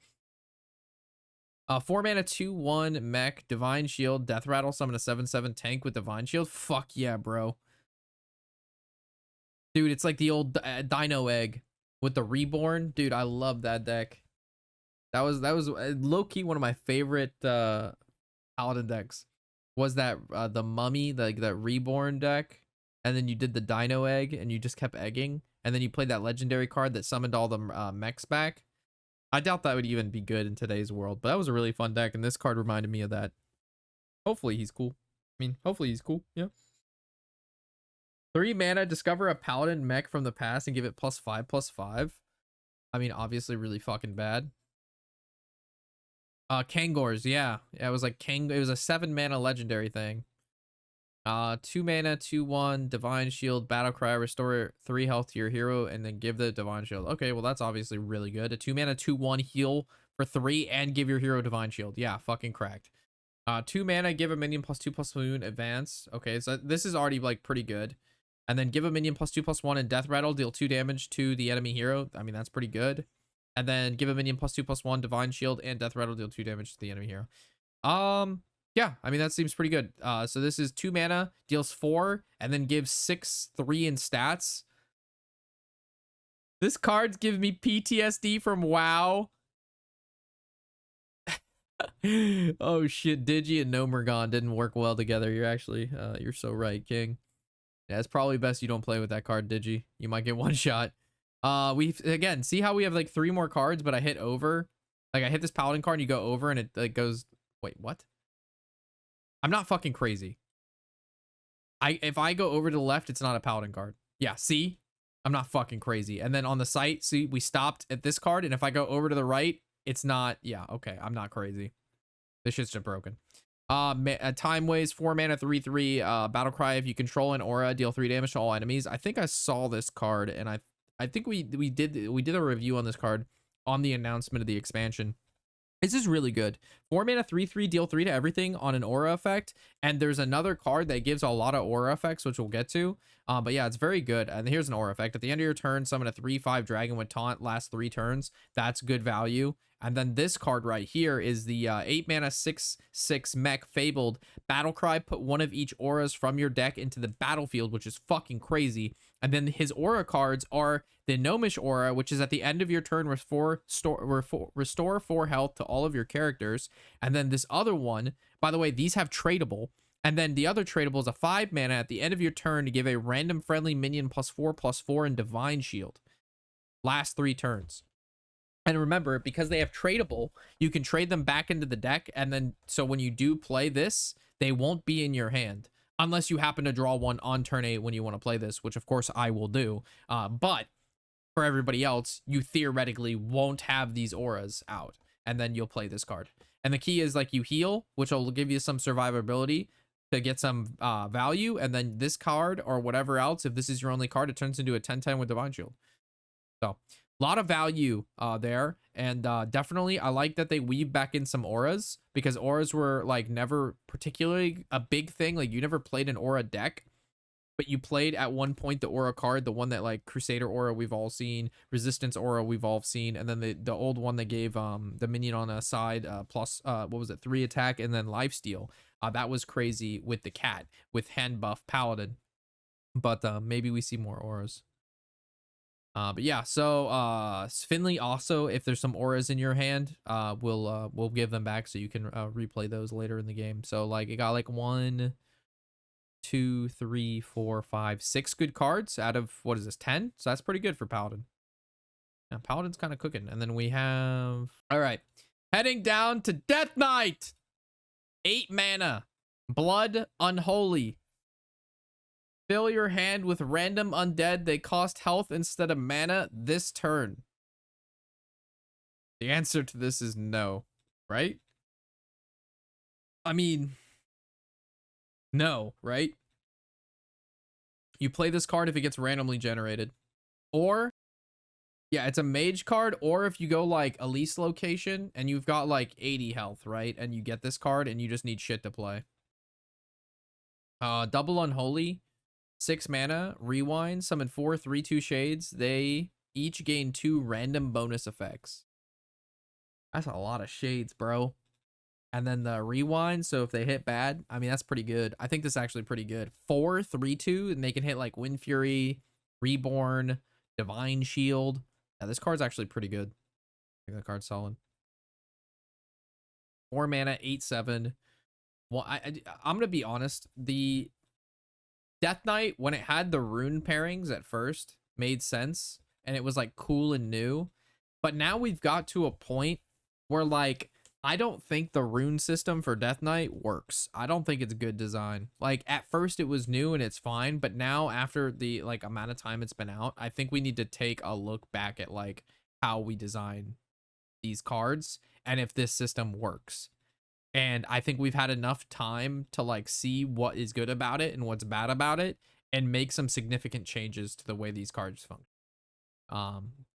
4 mana, 2/1 mech, divine shield, death rattle, summon a 7/7 tank with divine shield. Fuck yeah, bro. Dude, it's like the old dino egg with the reborn. Dude, I love that deck. That was low-key one of my favorite paladin decks. Was that the mummy, like that reborn deck, and then you did the dino egg and you just kept egging, and then you played that legendary card that summoned all the mechs back. I doubt that would even be good in today's world, but that was a really fun deck, and this card reminded me of that. Hopefully he's cool. I mean, hopefully he's cool. Yeah. 3 mana, discover a paladin mech from the past and give it +5/+5. I mean, obviously really fucking bad. Kangors, yeah. It was like it was a 7 mana legendary thing. 2 mana, 2/1, divine shield, battle cry, restore 3 health to your hero, and then give the divine shield. Okay, well that's obviously really good. A 2 mana, 2/1 heal for 3 and give your hero divine shield. Yeah, fucking cracked. 2 mana, give a minion +2/+1 advance. Okay, so this is already like pretty good. And then give a minion +2/+1 and death rattle, deal 2 damage to the enemy hero. I mean, that's pretty good. And then give a minion +2/+1 divine shield and death rattle, deal 2 damage to the enemy hero. Yeah, I mean, that seems pretty good. So this is 2 mana, deals 4, and then gives 6/3 in stats. This card's giving me PTSD from WoW. Oh shit, Digi and Nomergon didn't work well together. You're actually, you're so right, King. Yeah, it's probably best you don't play with that card, Digi. You might get one shot. We again, see how we have like 3 more cards, but I hit over. Like I hit this paladin card and you go over and it like goes, wait, what? I'm not fucking crazy. If I go over to the left, it's not a paladin card. Yeah, see? I'm not fucking crazy. And then on the site, see, we stopped at this card, and if I go over to the right, it's not. Yeah, okay, I'm not crazy. This shit's just broken. Timeways, 4 mana, 3/3. Battle Cry. If you control an aura, deal 3 damage to all enemies. I think I saw this card, and I think we did a review on this card on the announcement of the expansion. This is really good. 4 mana, 3/3, deal 3 to everything on an aura effect. And there's another card that gives a lot of aura effects, which we'll get to. But yeah, it's very good. And here's an aura effect. At the end of your turn, summon a 3/5 dragon with taunt, last 3 turns. That's good value. And then this card right here is the 8 mana 6/6 mech Fabled Battle Cry. Put one of each auras from your deck into the battlefield, which is fucking crazy. And then his aura cards are the Gnomish Aura, which is at the end of your turn, restore 4 health to all of your characters. And then this other one, by the way, these have tradable. And then the other tradable is a 5 mana at the end of your turn to give a random friendly minion +4/+4 in Divine Shield. Last 3 turns. And remember, because they have tradable, you can trade them back into the deck. And then, so when you do play this, they won't be in your hand. Unless you happen to draw one on turn 8 when you want to play this, which of course I will do. But for everybody else, you theoretically won't have these auras out. And then you'll play this card. And the key is like you heal, which will give you some survivability to get some value. And then this card or whatever else, if this is your only card, it turns into a 10/10 with Divine Shield. So a lot of value there. And definitely I like that they weave back in some auras, because auras were like never particularly a big thing. Like you never played an aura deck, but you played at one point the aura card, the one that like Crusader aura we've all seen, Resistance aura we've all seen, and then the old one that gave the minion on a side plus what was it, 3 attack and then lifesteal. That was crazy with the cat with hand buff paladin. But maybe we see more auras. But yeah, so Finley also, if there's some auras in your hand, we'll give them back so you can replay those later in the game. So like it got like 1, 2, 3, 4, 5, 6 good cards out of, what is this, 10? So that's pretty good for Paladin. Now Paladin's kind of cooking. And then we have, all right, heading down to Death Knight. 8 mana, Blood Unholy. Fill your hand with random undead. They cost health instead of mana this turn. The answer to this is no, right? I mean, no, right? You play this card if it gets randomly generated. Or, yeah, it's a mage card. Or if you go like Elise location and you've got like 80 health, right? And you get this card and you just need shit to play. Double Unholy. 6 mana, rewind, summon 4 3/2 shades. They each gain 2 random bonus effects. That's a lot of shades, bro. And then the rewind, so if they hit bad, I mean, that's pretty good. I think this is actually pretty good. 4 3/2, and they can hit like Wind Fury, Reborn, Divine Shield. Yeah, this card's actually pretty good. I think the card's solid. 4 mana, 8/7. Well, I'm gonna be honest, the Death Knight, when it had the rune pairings at first, made sense, and it was like cool and new. But now we've got to a point where like I don't think the rune system for Death Knight works. I don't think it's good design. Like at first it was new and it's fine, but now after the like amount of time it's been out, I think we need to take a look back at like how we design these cards and if this system works. And I think we've had enough time to like see what is good about it and what's bad about it and make some significant changes to the way these cards function.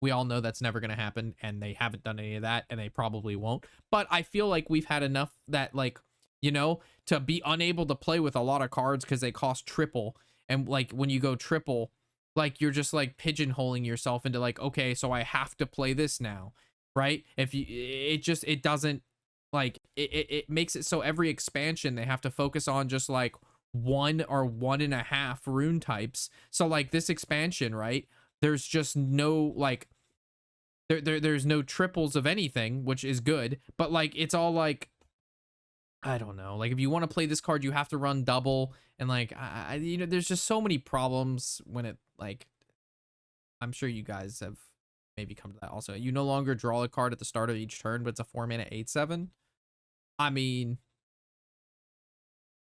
We all know that's never going to happen, and they haven't done any of that, and they probably won't. But I feel like we've had enough that like, you know, to be unable to play with a lot of cards because they cost triple. And like when you go triple, like you're just like pigeonholing yourself into like, okay, so I have to play this now, right? If you, it doesn't, like it makes it so every expansion they have to focus on just like 1 or 1.5 rune types. So like this expansion, right, there's just no like there's no triples of anything, which is good, but like it's all like I don't know. Like if you want to play this card, you have to run double, and like you know, there's just so many problems when it like. I'm sure you guys have maybe come to that also. You no longer draw a card at the start of each turn, but it's a 4-mana 8/7. I mean,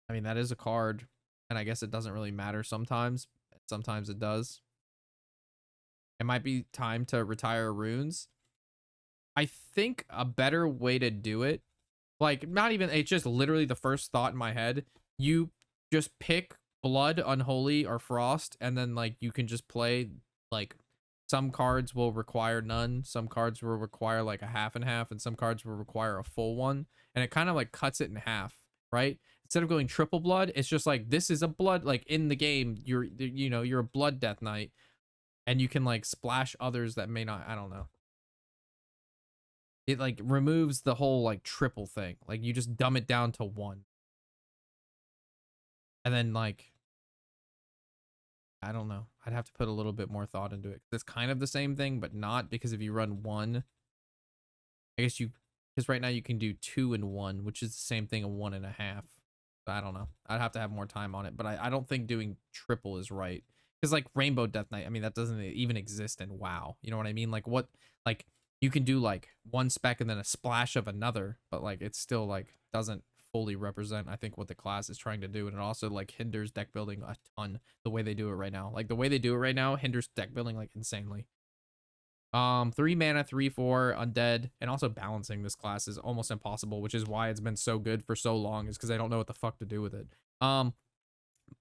that is a card, and I guess it doesn't really matter sometimes. Sometimes it does. It might be time to retire runes. I think a better way to do it, like not even, it's just literally the first thought in my head. You just pick Blood, Unholy, or Frost, and then like you can just play like some cards will require none, some cards will require like a half and half, and some cards will require a full one, and it kind of like cuts it in half, right? Instead of going triple blood, it's just like this is a blood, like in the game you're you're a blood death knight, and you can like splash others that may not. I don't know. It like removes the whole like triple thing. Like you just dumb it down to one. And then like, I don't know. I'd have to put a little bit more thought into it. It's kind of the same thing, but not, because if you run one, I guess because right now you can do 2 and 1, which is the same thing, a 1.5. I don't know. I'd have to have more time on it, but I don't think doing triple is right. Because like Rainbow Death Knight, I mean, that doesn't even exist in WoW. You know what I mean? Like what, like you can do like one spec and then a splash of another, but like it's still like doesn't fully represent, I think, what the class is trying to do. And it also like hinders deck building a ton the way they do it right now. Like the way they do it right now hinders deck building like insanely. 3 mana, 3/4 undead, and also balancing this class is almost impossible, which is why it's been so good for so long, is because I don't know what the fuck to do with it.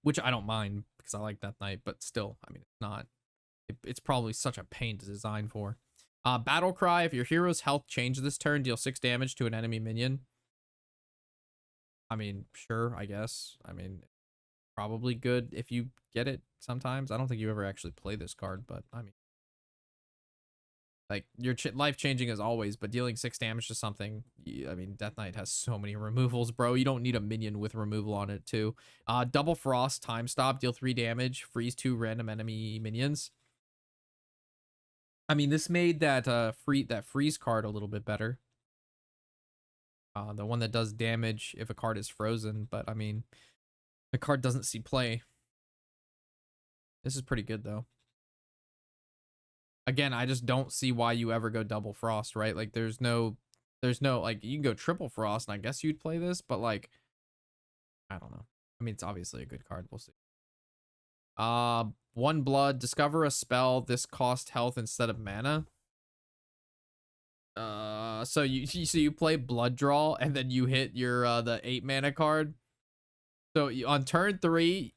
Which I don't mind because I like Death Knight, but still, I mean, it's not. It's probably such a pain to design for. Battle Cry. If your hero's health changes this turn, deal 6 damage to an enemy minion. I mean, sure, I guess. I mean, probably good if you get it sometimes. I don't think you ever actually play this card, but I mean, like your life changing as always, but dealing 6 damage to something. I mean, Death Knight has so many removals, bro. You don't need a minion with removal on it too. Double Frost, time stop, deal 3 damage, freeze 2 random enemy minions. I mean, this made that freeze card a little bit better. The one that does damage if a card is frozen, but I mean, the card doesn't see play. This is pretty good though. Again, I just don't see why you ever go double Frost, right? Like there's no like, you can go triple Frost and I guess you'd play this, but like I don't know. I mean, it's obviously a good card. We'll see. 1 blood, discover a spell. This cost health instead of mana. So you play blood draw and then you hit your the 8 mana card. So on turn 3,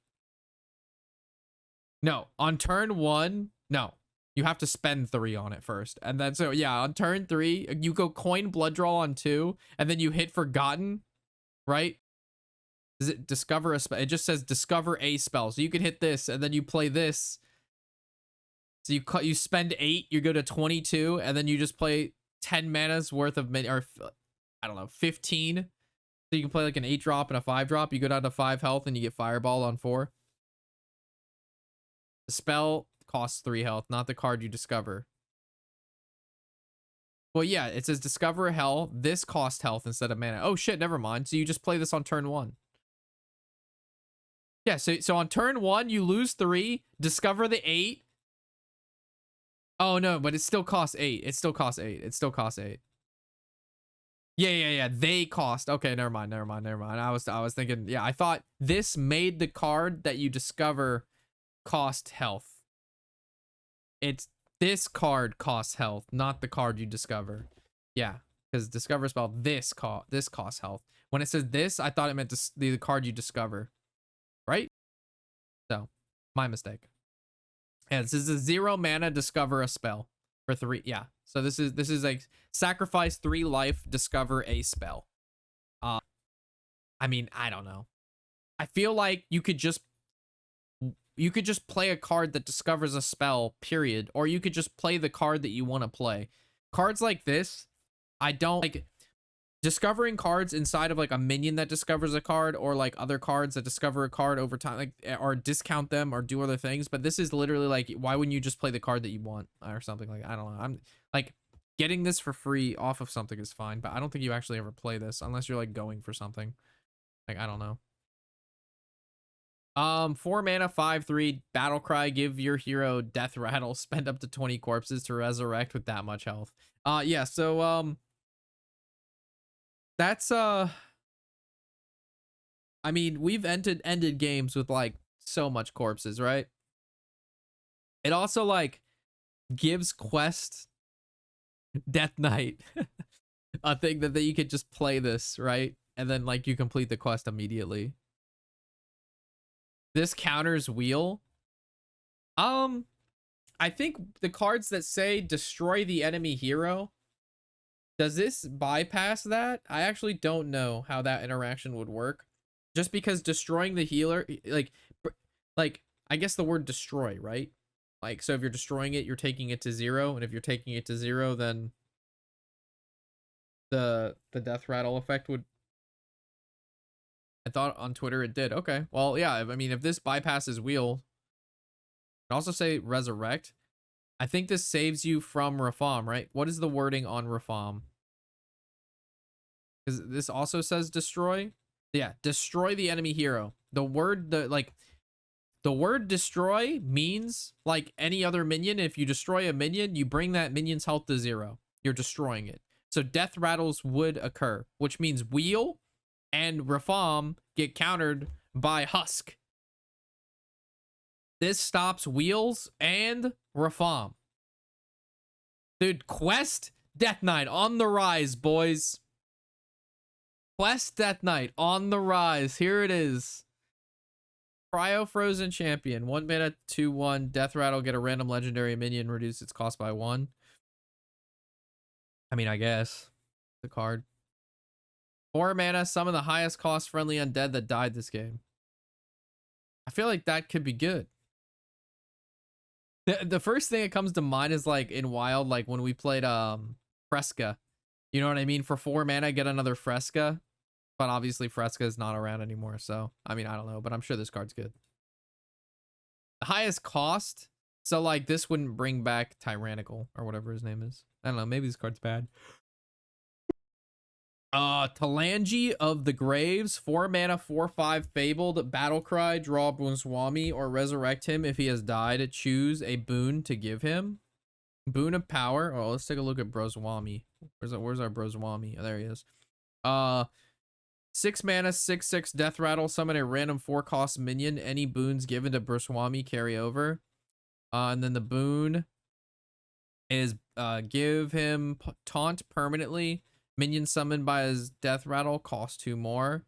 no, on turn 1, no. You have to spend 3 on it first. And then, so yeah, on turn 3, you go coin blood draw on 2, and then you hit Forgotten, right? Does it discover a spell? It just says discover a spell. So you can hit this, and then you play this. So you spend 8, you go to 22, and then you just play 10 mana's worth of, or I don't know, 15. So you can play like an 8 drop and a 5 drop. You go down to 5 health, and you get Fireball on 4. The spell costs 3 health, not the card you discover. Well, yeah, it says discover a hell. This costs health instead of mana. Oh shit, never mind. So you just play this on turn 1. Yeah, so on turn 1, you lose 3, discover the 8. Oh no, but it still costs 8. It still costs 8. It still costs 8. Yeah. They cost. Okay, never mind. I was thinking, yeah, I thought this made the card that you discover cost health. It's this card costs health, not the card you discover. Yeah, because discover spell, this costs health. When it says this, I thought it meant the card you discover, right? So, my mistake. And this is a 0 mana, discover a spell for 3. Yeah, so this is like sacrifice 3 life, discover a spell. I mean, I don't know. I feel like you could just play a card that discovers a spell, period. Or you could just play the card that you want to play. Cards like this, I don't like. Discovering cards inside of like a minion that discovers a card, or like other cards that discover a card over time, like, or discount them or do other things. But this is literally like, why wouldn't you just play the card that you want or something? Like, I don't know. I'm like, Getting this for free off of something is fine, but I don't think you actually ever play this unless you're like going for something. Like, I don't know. 4 mana, 5/3 battle cry. Give your hero death rattle. Spend up to 20 corpses to resurrect with that much health. Yeah. So that's I mean, we've ended games with like so much corpses, right? It also like gives quest Death Knight a thing that you could just play this, right? And then like you complete the quest immediately. This counters wheel. I think the cards that say destroy the enemy hero, does this bypass that? I actually don't know how that interaction would work. Just because destroying the healer, like I guess the word destroy, right? Like, so if you're destroying it, you're taking it to 0, and if you're taking it to 0, then the death rattle effect would. I thought on Twitter it did. Okay, well, yeah. I mean, if this bypasses wheel, I also say resurrect. I think this saves you from Rafam, right? What is the wording on Rafam? Because this also says destroy. Yeah, destroy the enemy hero. The word destroy means like any other minion. If you destroy a minion, you bring that minion's health to 0. You're destroying it. So death rattles would occur, which means wheel and Rafam get countered by Husk. This stops wheels and Rafam. Dude, Quest Death Knight on the rise, boys. Quest Death Knight on the rise. Here it is. Cryo Frozen Champion. 1 mana, 2/1. Death Rattle. Get a random legendary minion. Reduce its cost by 1. I mean, I guess. The card. 4 mana. Summon the highest cost friendly undead that died this game. I feel like that could be good. The first thing that comes to mind is like in Wild, like when we played Fresca. You know what I mean? For 4 mana, get another Fresca. But obviously Fresca is not around anymore. So, I mean, I don't know. But I'm sure this card's good. The highest cost. So, like, this wouldn't bring back Tyrannical or whatever his name is. I don't know. Maybe this card's bad. Talangi of the Graves. 4 mana, 4/5 Fabled. Battlecry. Draw Boonswami or resurrect him if he has died. Choose a boon to give him. Boon of Power. Oh, let's take a look at Broswami. Where's our Broswami? Oh, there he is. 6 mana, 6/6 Death Rattle. Summon a random 4-cost minion. Any boons given to Broswami carry over. And then the boon is give him taunt permanently. Minion summoned by his Death Rattle cost 2 more.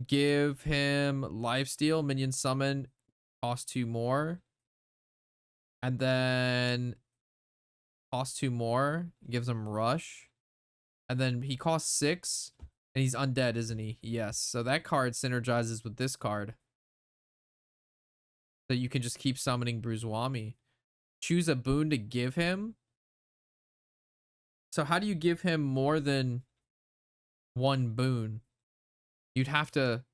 Give him Lifesteal. Minion summon cost 2 more. And then cost 2 more. Gives him Rush. And then he costs 6. And he's undead, isn't he? Yes. So that card synergizes with this card. So you can just keep summoning Bruswami. Choose a boon to give him. So how do you give him more than 1 boon? You'd have to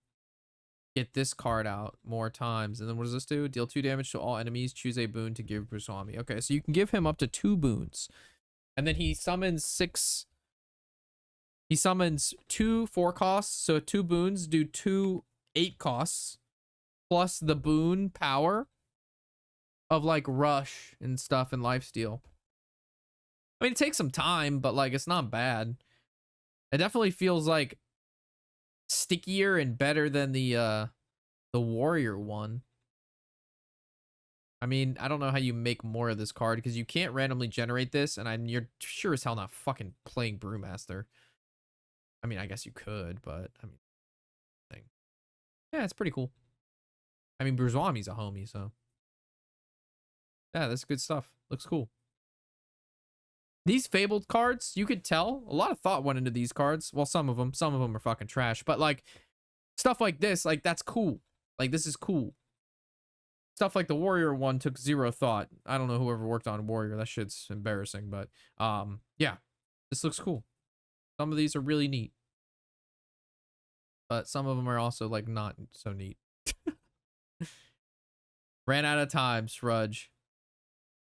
get this card out more times. And then what does this do? Deal 2 damage to all enemies. Choose a boon to give Bruswami. Okay, so you can give him up to 2 boons. And then he summons 6. He summons 2 4 costs. So 2 boons do 2 8 costs. Plus the boon power of like Rush and stuff and Lifesteal. I mean, it takes some time, but like it's not bad. It definitely feels like stickier and better than the warrior one. I mean, I don't know how you make more of this card because you can't randomly generate this, and you're sure as hell not fucking playing Brewmaster. I mean, I guess you could, but I mean, yeah, it's pretty cool. I mean, Bruswami's a homie, so yeah, that's good stuff. Looks cool. These Fabled cards, you could tell a lot of thought went into these cards. Well, some of them are fucking trash, but like stuff like this, like that's cool. Like this is cool. Stuff like the Warrior one took 0 thought. I don't know whoever worked on Warrior. That shit's embarrassing, but yeah, this looks cool. Some of these are really neat, but some of them are also like not so neat. Ran out of time, Srudge.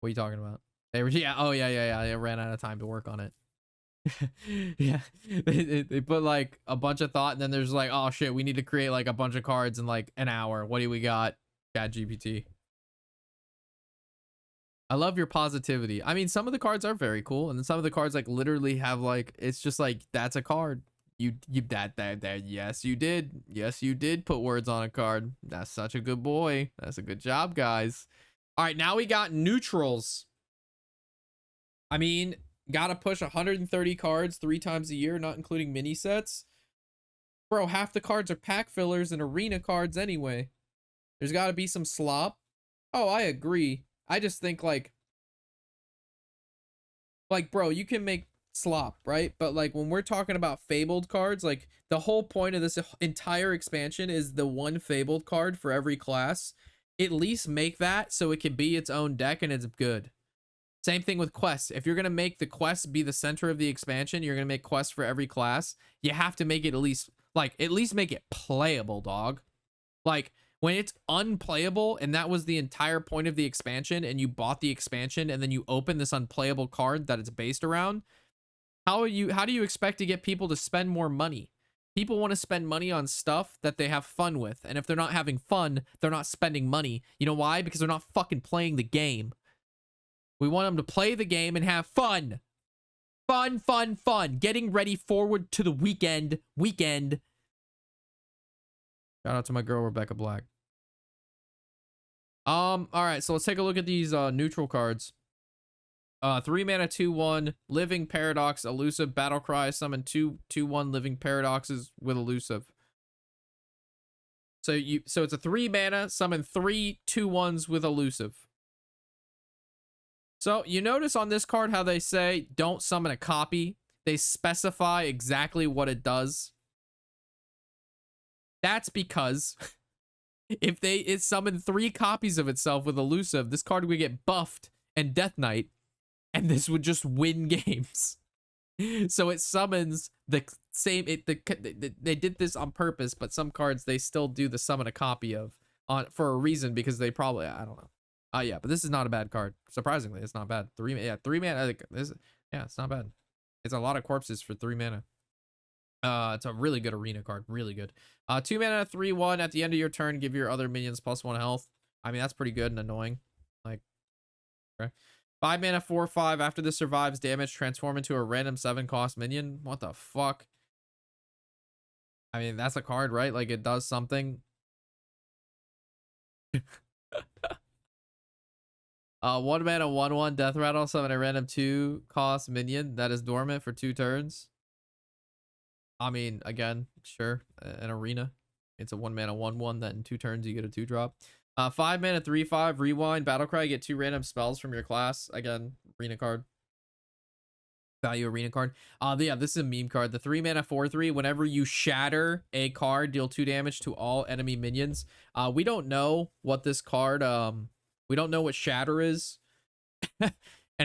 What are you talking about? They were, yeah, oh yeah. They ran out of time to work on it. Yeah, they put like a bunch of thought, and then there's like, oh shit, we need to create like a bunch of cards in like an hour. What do we got? Chat GPT. I love your positivity. I mean, some of the cards are very cool, and then some of the cards like literally have like, it's just like, that's a card. You that yes you did put words on a card. That's such a good boy. That's a good job, guys. All right, now we got neutrals. I mean, gotta push 130 cards 3 times a year, not including mini sets. Bro, half the cards are pack fillers and arena cards anyway. There's gotta be some slop. Oh, I agree. I just think like bro, you can make slop, right? But like when we're talking about fabled cards, like the whole point of this entire expansion is the one fabled card for every class. At least make that so it can be its own deck and it's good. Same thing with quests. If you're going to make the quests be the center of the expansion, you're going to make quests for every class. You have to make it at least make it playable, dog. Like when it's unplayable and that was the entire point of the expansion and you bought the expansion and then you open this unplayable card that it's based around, how do you expect to get people to spend more money? People want to spend money on stuff that they have fun with. And if they're not having fun, they're not spending money. You know why? Because they're not fucking playing the game. We want them to play the game and have fun. Fun. Getting ready forward to the weekend. Shout out to my girl, Rebecca Black. All right, so let's take a look at these neutral cards. 3 mana, 2/1, Living Paradox, Elusive, Battle Cry, summon 2/1 Living Paradoxes with Elusive. So it's a 3 mana, summon 3 2/1s with Elusive. So you notice on this card how they say don't summon a copy. They specify exactly what it does. That's because if it summoned 3 copies of itself with Elusive, this card would get buffed and Death Knight, and this would just win games. So it summons the same. They did this on purpose, but some cards they still do the summon a copy of for a reason, because they probably, I don't know. Yeah, but this is not a bad card. Surprisingly, it's not bad. 3 mana. It's not bad. It's a lot of corpses for 3 mana. It's a really good arena card. Really good. 2 mana, 3/1. At the end of your turn, give your other minions +1 health. I mean, that's pretty good and annoying. Like, okay. 5 mana, 4/5. After this survives damage, transform into a random 7-cost minion. What the fuck? I mean, that's a card, right? Like, it does something. 1 mana, 1/1. Death Rattle. Summon a random 2-cost minion that is dormant for 2 turns. I mean, again, sure, an arena. It's a 1 mana, 1/1 that in 2 turns you get a 2-drop. 5 mana, 3/5. Rewind. Battlecry. Get 2 random spells from your class. Again, arena card. Value arena card. Yeah, this is a meme card. The 3 mana, 4/3. Whenever you shatter a card, deal 2 damage to all enemy minions. We don't know what this card. We don't know what shatter is. And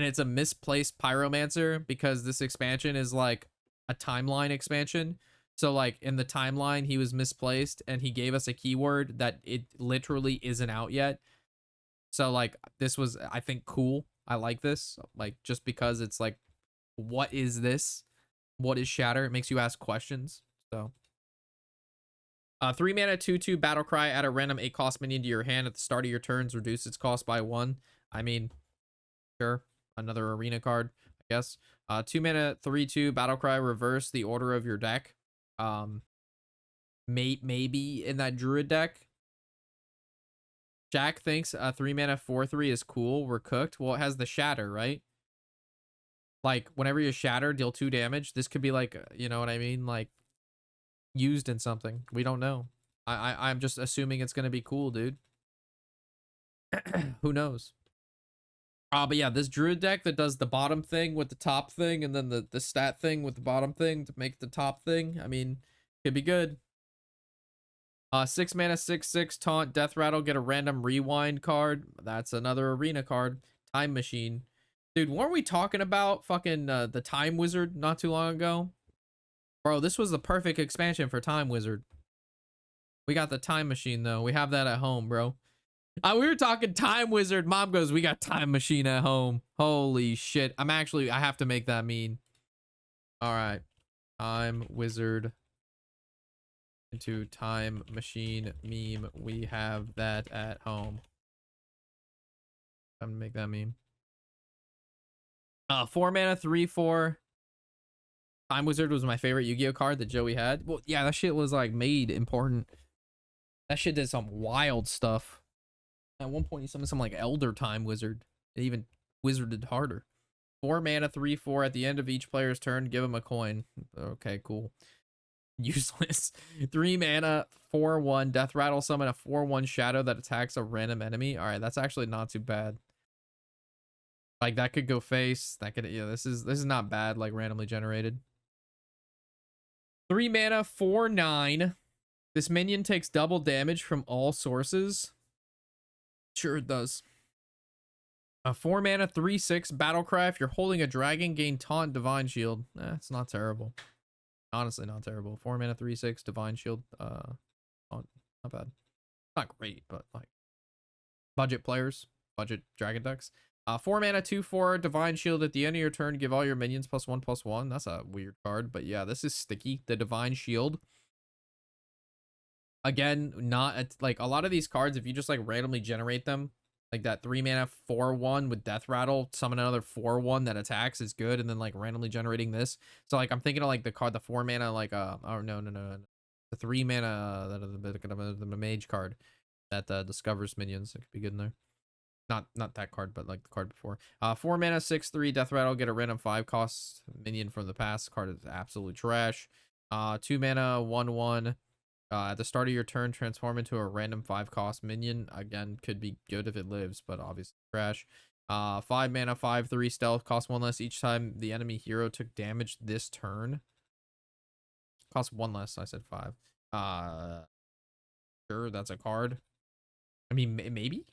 it's a misplaced pyromancer because this expansion is like a timeline expansion. So like in the timeline he was misplaced and he gave us a keyword that it literally isn't out yet. So like this was, I think, cool. I like this, like, just because it's like, what is this? What is shatter? It makes you ask questions. So 3 mana, 2/2. Battle Cry. Add a random 8-cost minion to your hand at the start of your turns. Reduce its cost by 1. I mean, sure, another arena card, I guess. 2 mana, 3/2. Battle Cry. Reverse the order of your deck. Maybe in that Druid deck. Jack thinks 3 mana, 4/3 is cool. We're cooked. Well, it has the shatter, right? Like whenever you shatter, deal 2 damage. This could be like, you know what I mean? Like used in something. We don't know. I'm just assuming it's gonna be cool, dude. Who knows? But yeah, this Druid deck that does the bottom thing with the top thing, and then the stat thing with the bottom thing to make the top thing. I mean, could be good. 6 mana, 6/6. Taunt. Death Rattle. Get a random rewind card. That's another arena card. Time Machine. Dude, weren't we talking about fucking the Time Wizard not too long ago? Bro, this was the perfect expansion for Time Wizard. We got the Time Machine, though. We have that at home, bro. We were talking Time Wizard. Mom goes, we got Time Machine at home. Holy shit. I have to make that mean. All right. Time Wizard into Time Machine meme. We have that at home. I'm gonna make that meme. 4 mana, 3/4. Time Wizard was my favorite Yu-Gi-Oh card that Joey had. Well, yeah, that shit was like made important. That shit did some wild stuff. At one point, he summoned some like Elder Time Wizard. It even wizarded harder. 4 mana, 3/4. At the end of each player's turn, give him a coin. Okay, cool. Useless. 3 mana, 4/1. Death Rattle, summon a 4/1 shadow that attacks a random enemy. All right, that's actually not too bad. Like that could go face. That could, yeah. This is not bad. Like randomly generated. 3 mana, 4/9. This minion takes double damage from all sources. Sure it does. 4 mana, 3/6 Battlecry. If you're holding a dragon, gain taunt Divine Shield. It's not terrible. Honestly, not terrible. 4 mana, 3/6 Divine Shield. Not bad. Not great, but like budget players, budget dragon decks. 4 mana, 2/4 Divine Shield. At the end of your turn, give all your minions +1/+1. That's a weird card, but yeah, this is sticky. The Divine Shield. Again, not like a lot of these cards, if you just like randomly generate them, like that 3 mana 4/1 with Death Rattle, summon another 4/1 that attacks is good, and then like randomly generating this. So like I'm thinking of like the card, the 4 mana, like oh no, the 3 mana the Mage card that discovers minions. It could be good in there. Not that card, but like the card before. 4 mana, 6/3 Death Rattle, get a random 5 cost minion from the past. Card is absolute trash. 2 mana, 1/1. At the start of your turn, transform into a random 5 cost minion. Again, could be good if it lives, but obviously trash. 5 mana, 5/3 stealth, cost 1 less each time the enemy hero took damage this turn. Cost 1 less, I said 5. Sure, that's a card. I mean, maybe?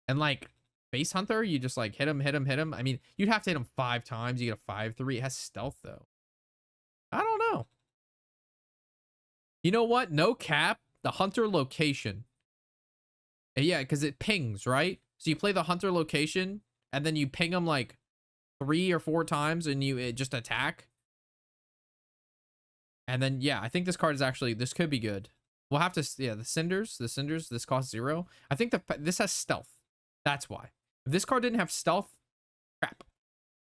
And like, Face Hunter, you just like hit him. I mean, you'd have to hit him 5 times. You get a 5/3. It has stealth, though. I don't know. You know what? No cap. The Hunter location. Yeah, because it pings, right? So you play the Hunter location, and then you ping them like 3 or 4 times, and you just attack. And then, yeah, I think this card is actually, this could be good. We'll have to, yeah, the Cinders, this costs 0. I think this has stealth. That's why. If this card didn't have stealth, crap.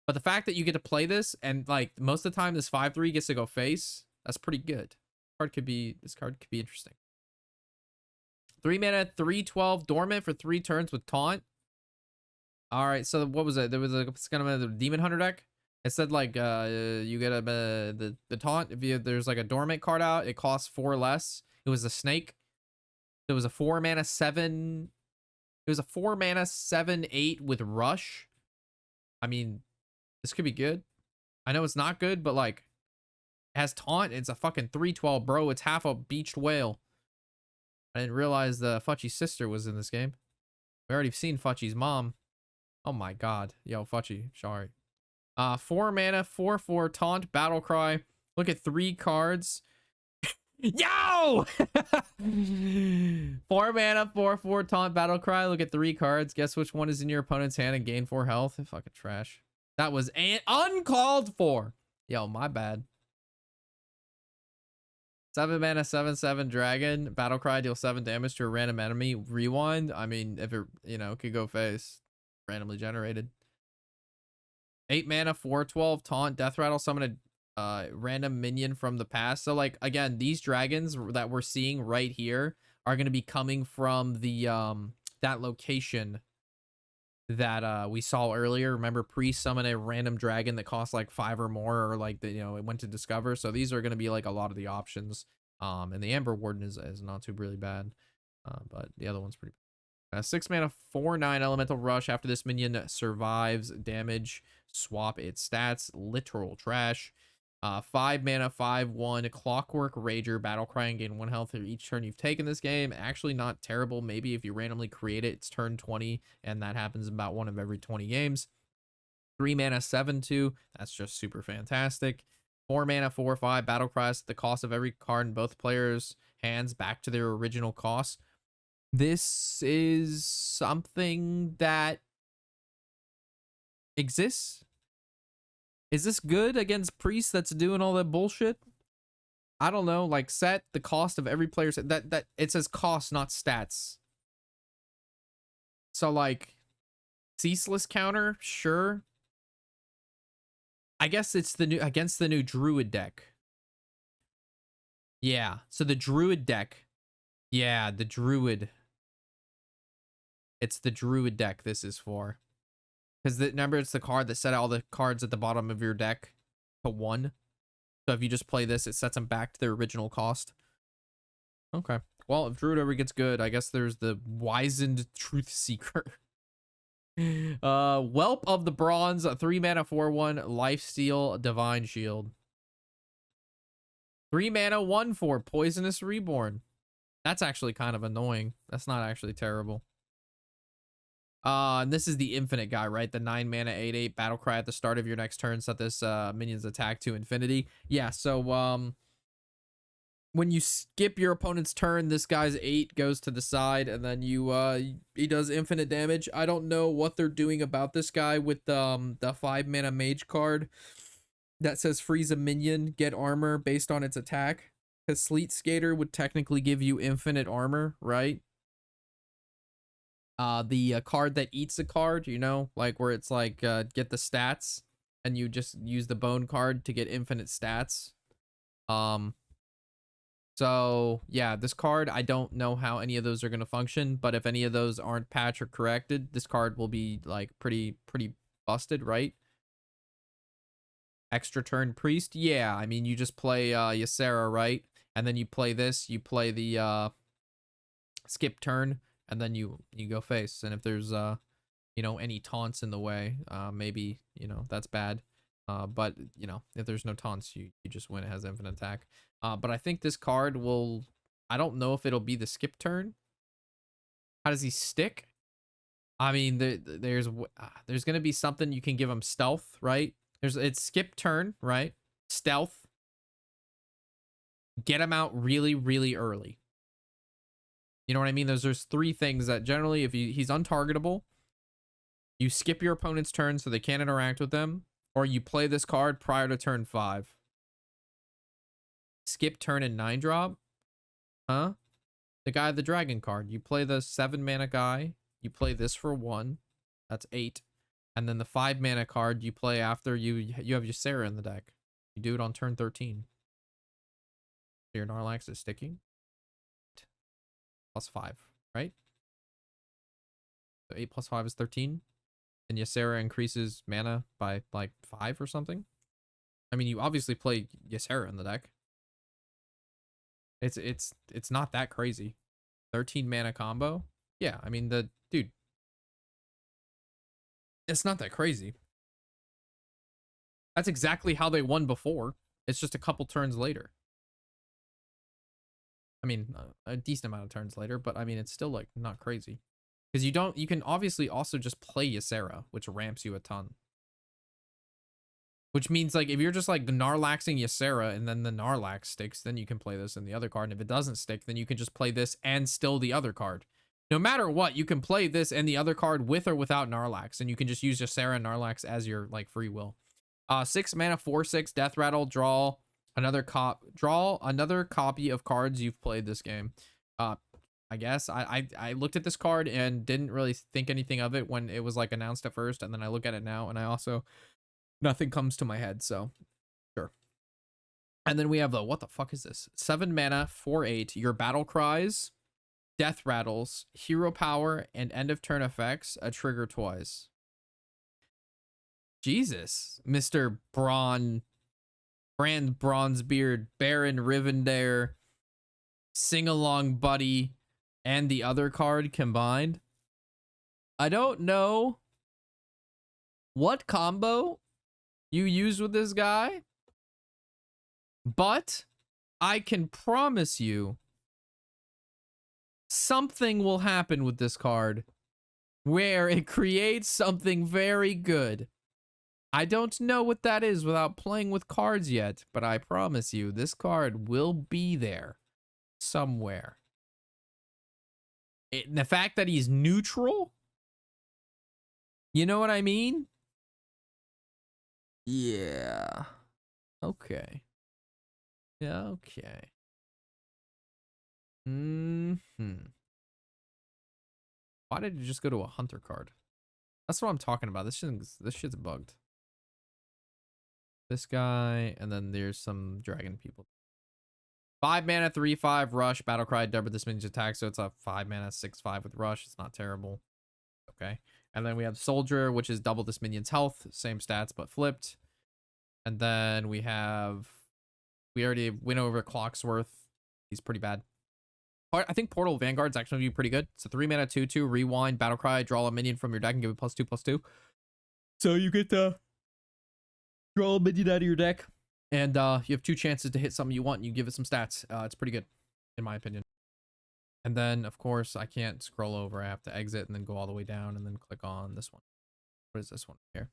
But the fact that you get to play this, and like most of the time this 5/3 gets to go face, that's pretty good. This card could be interesting. 3 mana, 3/12 dormant for 3 turns with taunt. All right, so what was it? There was it's kind of a Demon Hunter deck. It said like you get the taunt if there's like a dormant card out, it costs 4 less. It was a snake. It was a 4 mana 7. It was a 4 mana 7/8 with rush. I mean, this could be good. I know it's not good, but like, it has taunt. It's a fucking 3/12, bro. It's half a beached whale. I didn't realize the Fuchi's sister was in this game. We already seen Fuchi's mom. Oh my god. Yo, Fuchi, sorry. 4 mana, 4/4 taunt, battle cry. Look at 3 cards. Yo! 4 mana, 4/4 taunt, battle cry. Look at 3 cards. Guess which one is in your opponent's hand and gain 4 health. Fucking trash. That was uncalled for. Yo, my bad. 7 mana, 7/7 dragon. Battle cry, deal 7 damage to a random enemy. Rewind. I mean, if it, could go face. Randomly generated. 8 mana, 4/12 taunt. Death rattle, summon a random minion from the past. So like, again, these dragons that we're seeing right here are going to be coming from the that location that we saw earlier. Remember, pre-summon a random dragon that costs like 5 or more, or like it went to discover. So these are going to be like a lot of the options. And the Amber Warden is not too really bad, but the other one's pretty bad. 6 mana, 4/9 elemental rush. After this minion survives damage, swap its stats. Literal trash. 5 mana, 5/1 Clockwork Rager. Battle cry and gain 1 health for each turn you've taken this game. Actually not terrible. Maybe if you randomly create it, it's turn 20, and that happens about 1 of every 20 games. 3 mana, 7/2. That's just super fantastic. 4 mana, 4/5 battle cry. The cost of every card in both players' hands back to their original cost. This is something that exists. Is this good against Priest that's doing all that bullshit? I don't know. Like, set the cost of every player's that it says cost, not stats. So like, ceaseless counter, sure. I guess it's the new against the new Druid deck. Yeah. So the Druid deck. Yeah, the Druid. It's the Druid deck this is for. Because remember, it's the card that set all the cards at the bottom of your deck to 1. So if you just play this, it sets them back to their original cost. Okay. Well, if Druid ever gets good, I guess there's the Wizened Truth Seeker. Whelp of the Bronze, 3 mana 4/1, Lifesteal, Divine Shield. 3 mana 1/4, Poisonous Reborn. That's actually kind of annoying. That's not actually terrible. And this is the infinite guy, right? The 9 mana 8/8 battle cry at the start of your next turn. Set this minion's attack to infinity. Yeah, so when you skip your opponent's turn, this guy's 8 goes to the side, and then he does infinite damage. I don't know what they're doing about this guy with the 5 mana mage card that says freeze a minion, get armor based on its attack. Because Sleet Skater would technically give you infinite armor, right? The card that eats a card, you know, like where it's like get the stats, and you just use the bone card to get infinite stats. So yeah, this card, I don't know how any of those are going to function, but if any of those aren't patched or corrected, this card will be like pretty busted, right? Extra turn Priest, yeah, I mean, you just play Ysera, right? And then you play this, you play the skip turn, and then you go face. And if there's you know, any taunts in the way, maybe, you know, that's bad. But you know, if there's no taunts, you just win. It has infinite attack. But I think this card will, I don't know if it'll be the skip turn. How does he stick? I mean, there's gonna be something you can give him stealth, right? It's skip turn, right? Stealth. Get him out really early. You know what I mean? There's 3 things that generally, if he's untargetable, you skip your opponent's turn so they can't interact with them, or you play this card prior to turn 5. Skip turn and 9-drop? Huh? The guy, the dragon card. You play the 7 mana guy. You play this for 1. That's 8. And then the 5 mana card you play after you have Ysera in the deck. You do it on turn 13. So your Narlax is sticking. +5, right? So 8 + 5 is 13. And Ysera increases mana by like 5 or something. I mean, you obviously play Ysera in the deck. It's not that crazy. 13 mana combo. Yeah, I mean, dude, it's not that crazy. That's exactly how they won before. It's just a couple turns later. I mean, a decent amount of turns later, but I mean, it's still like not crazy. Because you can obviously also just play Ysera, which ramps you a ton. Which means like if you're just like Narlaxing Ysera and then the Narlax sticks, then you can play this in the other card. And if it doesn't stick, then you can just play this and still the other card. No matter what, you can play this and the other card with or without Narlax, and you can just use Ysera and Narlax as your like free will. 6 mana 4/6 Death Rattle, draw another copy of cards you've played this game. I guess I looked at this card and didn't really think anything of it when it was like announced at first, and then I look at it now and I also nothing comes to my head, so sure. And then we have the, what the fuck is this? 7 mana 4/8. Your battle cries, death rattles, hero power, and end of turn effects trigger twice. Jesus, Mr. Brand Bronzebeard, Baron Rivendare, Sing Along Buddy, and the other card combined. I don't know what combo you use with this guy, but I can promise you something will happen with this card where it creates something very good. I don't know what that is without playing with cards yet, but I promise you this card will be there somewhere. The fact that he's neutral, you know what I mean? Yeah. Okay. Yeah, okay. Why did it just go to a hunter card? That's what I'm talking about. This shit's bugged. This guy, and then there's some dragon people. 5 mana, 3/5 rush, battle cry, double this minion's attack, so it's a 5 mana, 6/5 with rush. It's not terrible. Okay. And then we have soldier, which is double this minion's health, same stats but flipped. And then we already went over Clocksworth. He's pretty bad. I think Portal Vanguard's actually gonna be pretty good. It's a 3 mana 2/2 rewind, battle cry, draw a minion from your deck and give it +2/+2. So you get to draw a minion out of your deck, and you have 2 chances to hit something you want, and you give it some stats. It's pretty good, in my opinion. And then, of course, I can't scroll over. I have to exit and then go all the way down and then click on this one. What is this one here?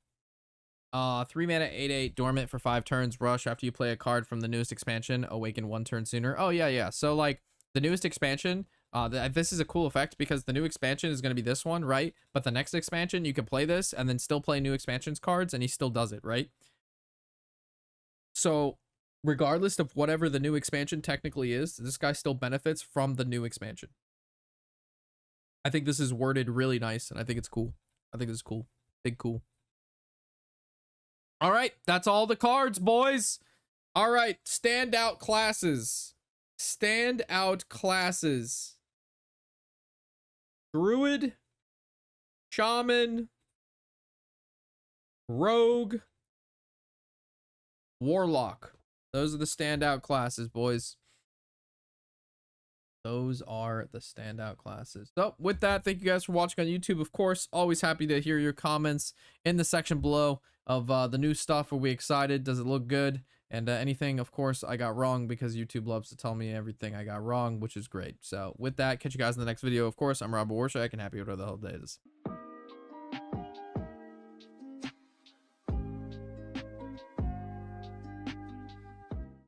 3 mana, 8/8, dormant for 5 turns, rush after you play a card from the newest expansion, awaken 1 turn sooner. Oh, yeah. So, like, the newest expansion, this is a cool effect because the new expansion is going to be this one, right? But the next expansion, you can play this and then still play new expansions cards, and he still does it, right? So, regardless of whatever the new expansion technically is, this guy still benefits from the new expansion. I think this is worded really nice, and I think it's cool. I think this is cool. Big cool. All right, that's all the cards, boys. All right, standout classes. Standout classes. Druid, Shaman, Rogue, Warlock. Those are the standout classes, boys. Those are the standout classes. So with that, thank you guys for watching on YouTube. Of course, always happy to hear your comments in the section below of the new stuff. Are we excited? Does it look good? And anything, of course, I got wrong, because YouTube loves to tell me everything I got wrong, which is great. So with that, catch you guys in the next video. Of course, I'm Rob Warshack, and happy whatever the hell day it is.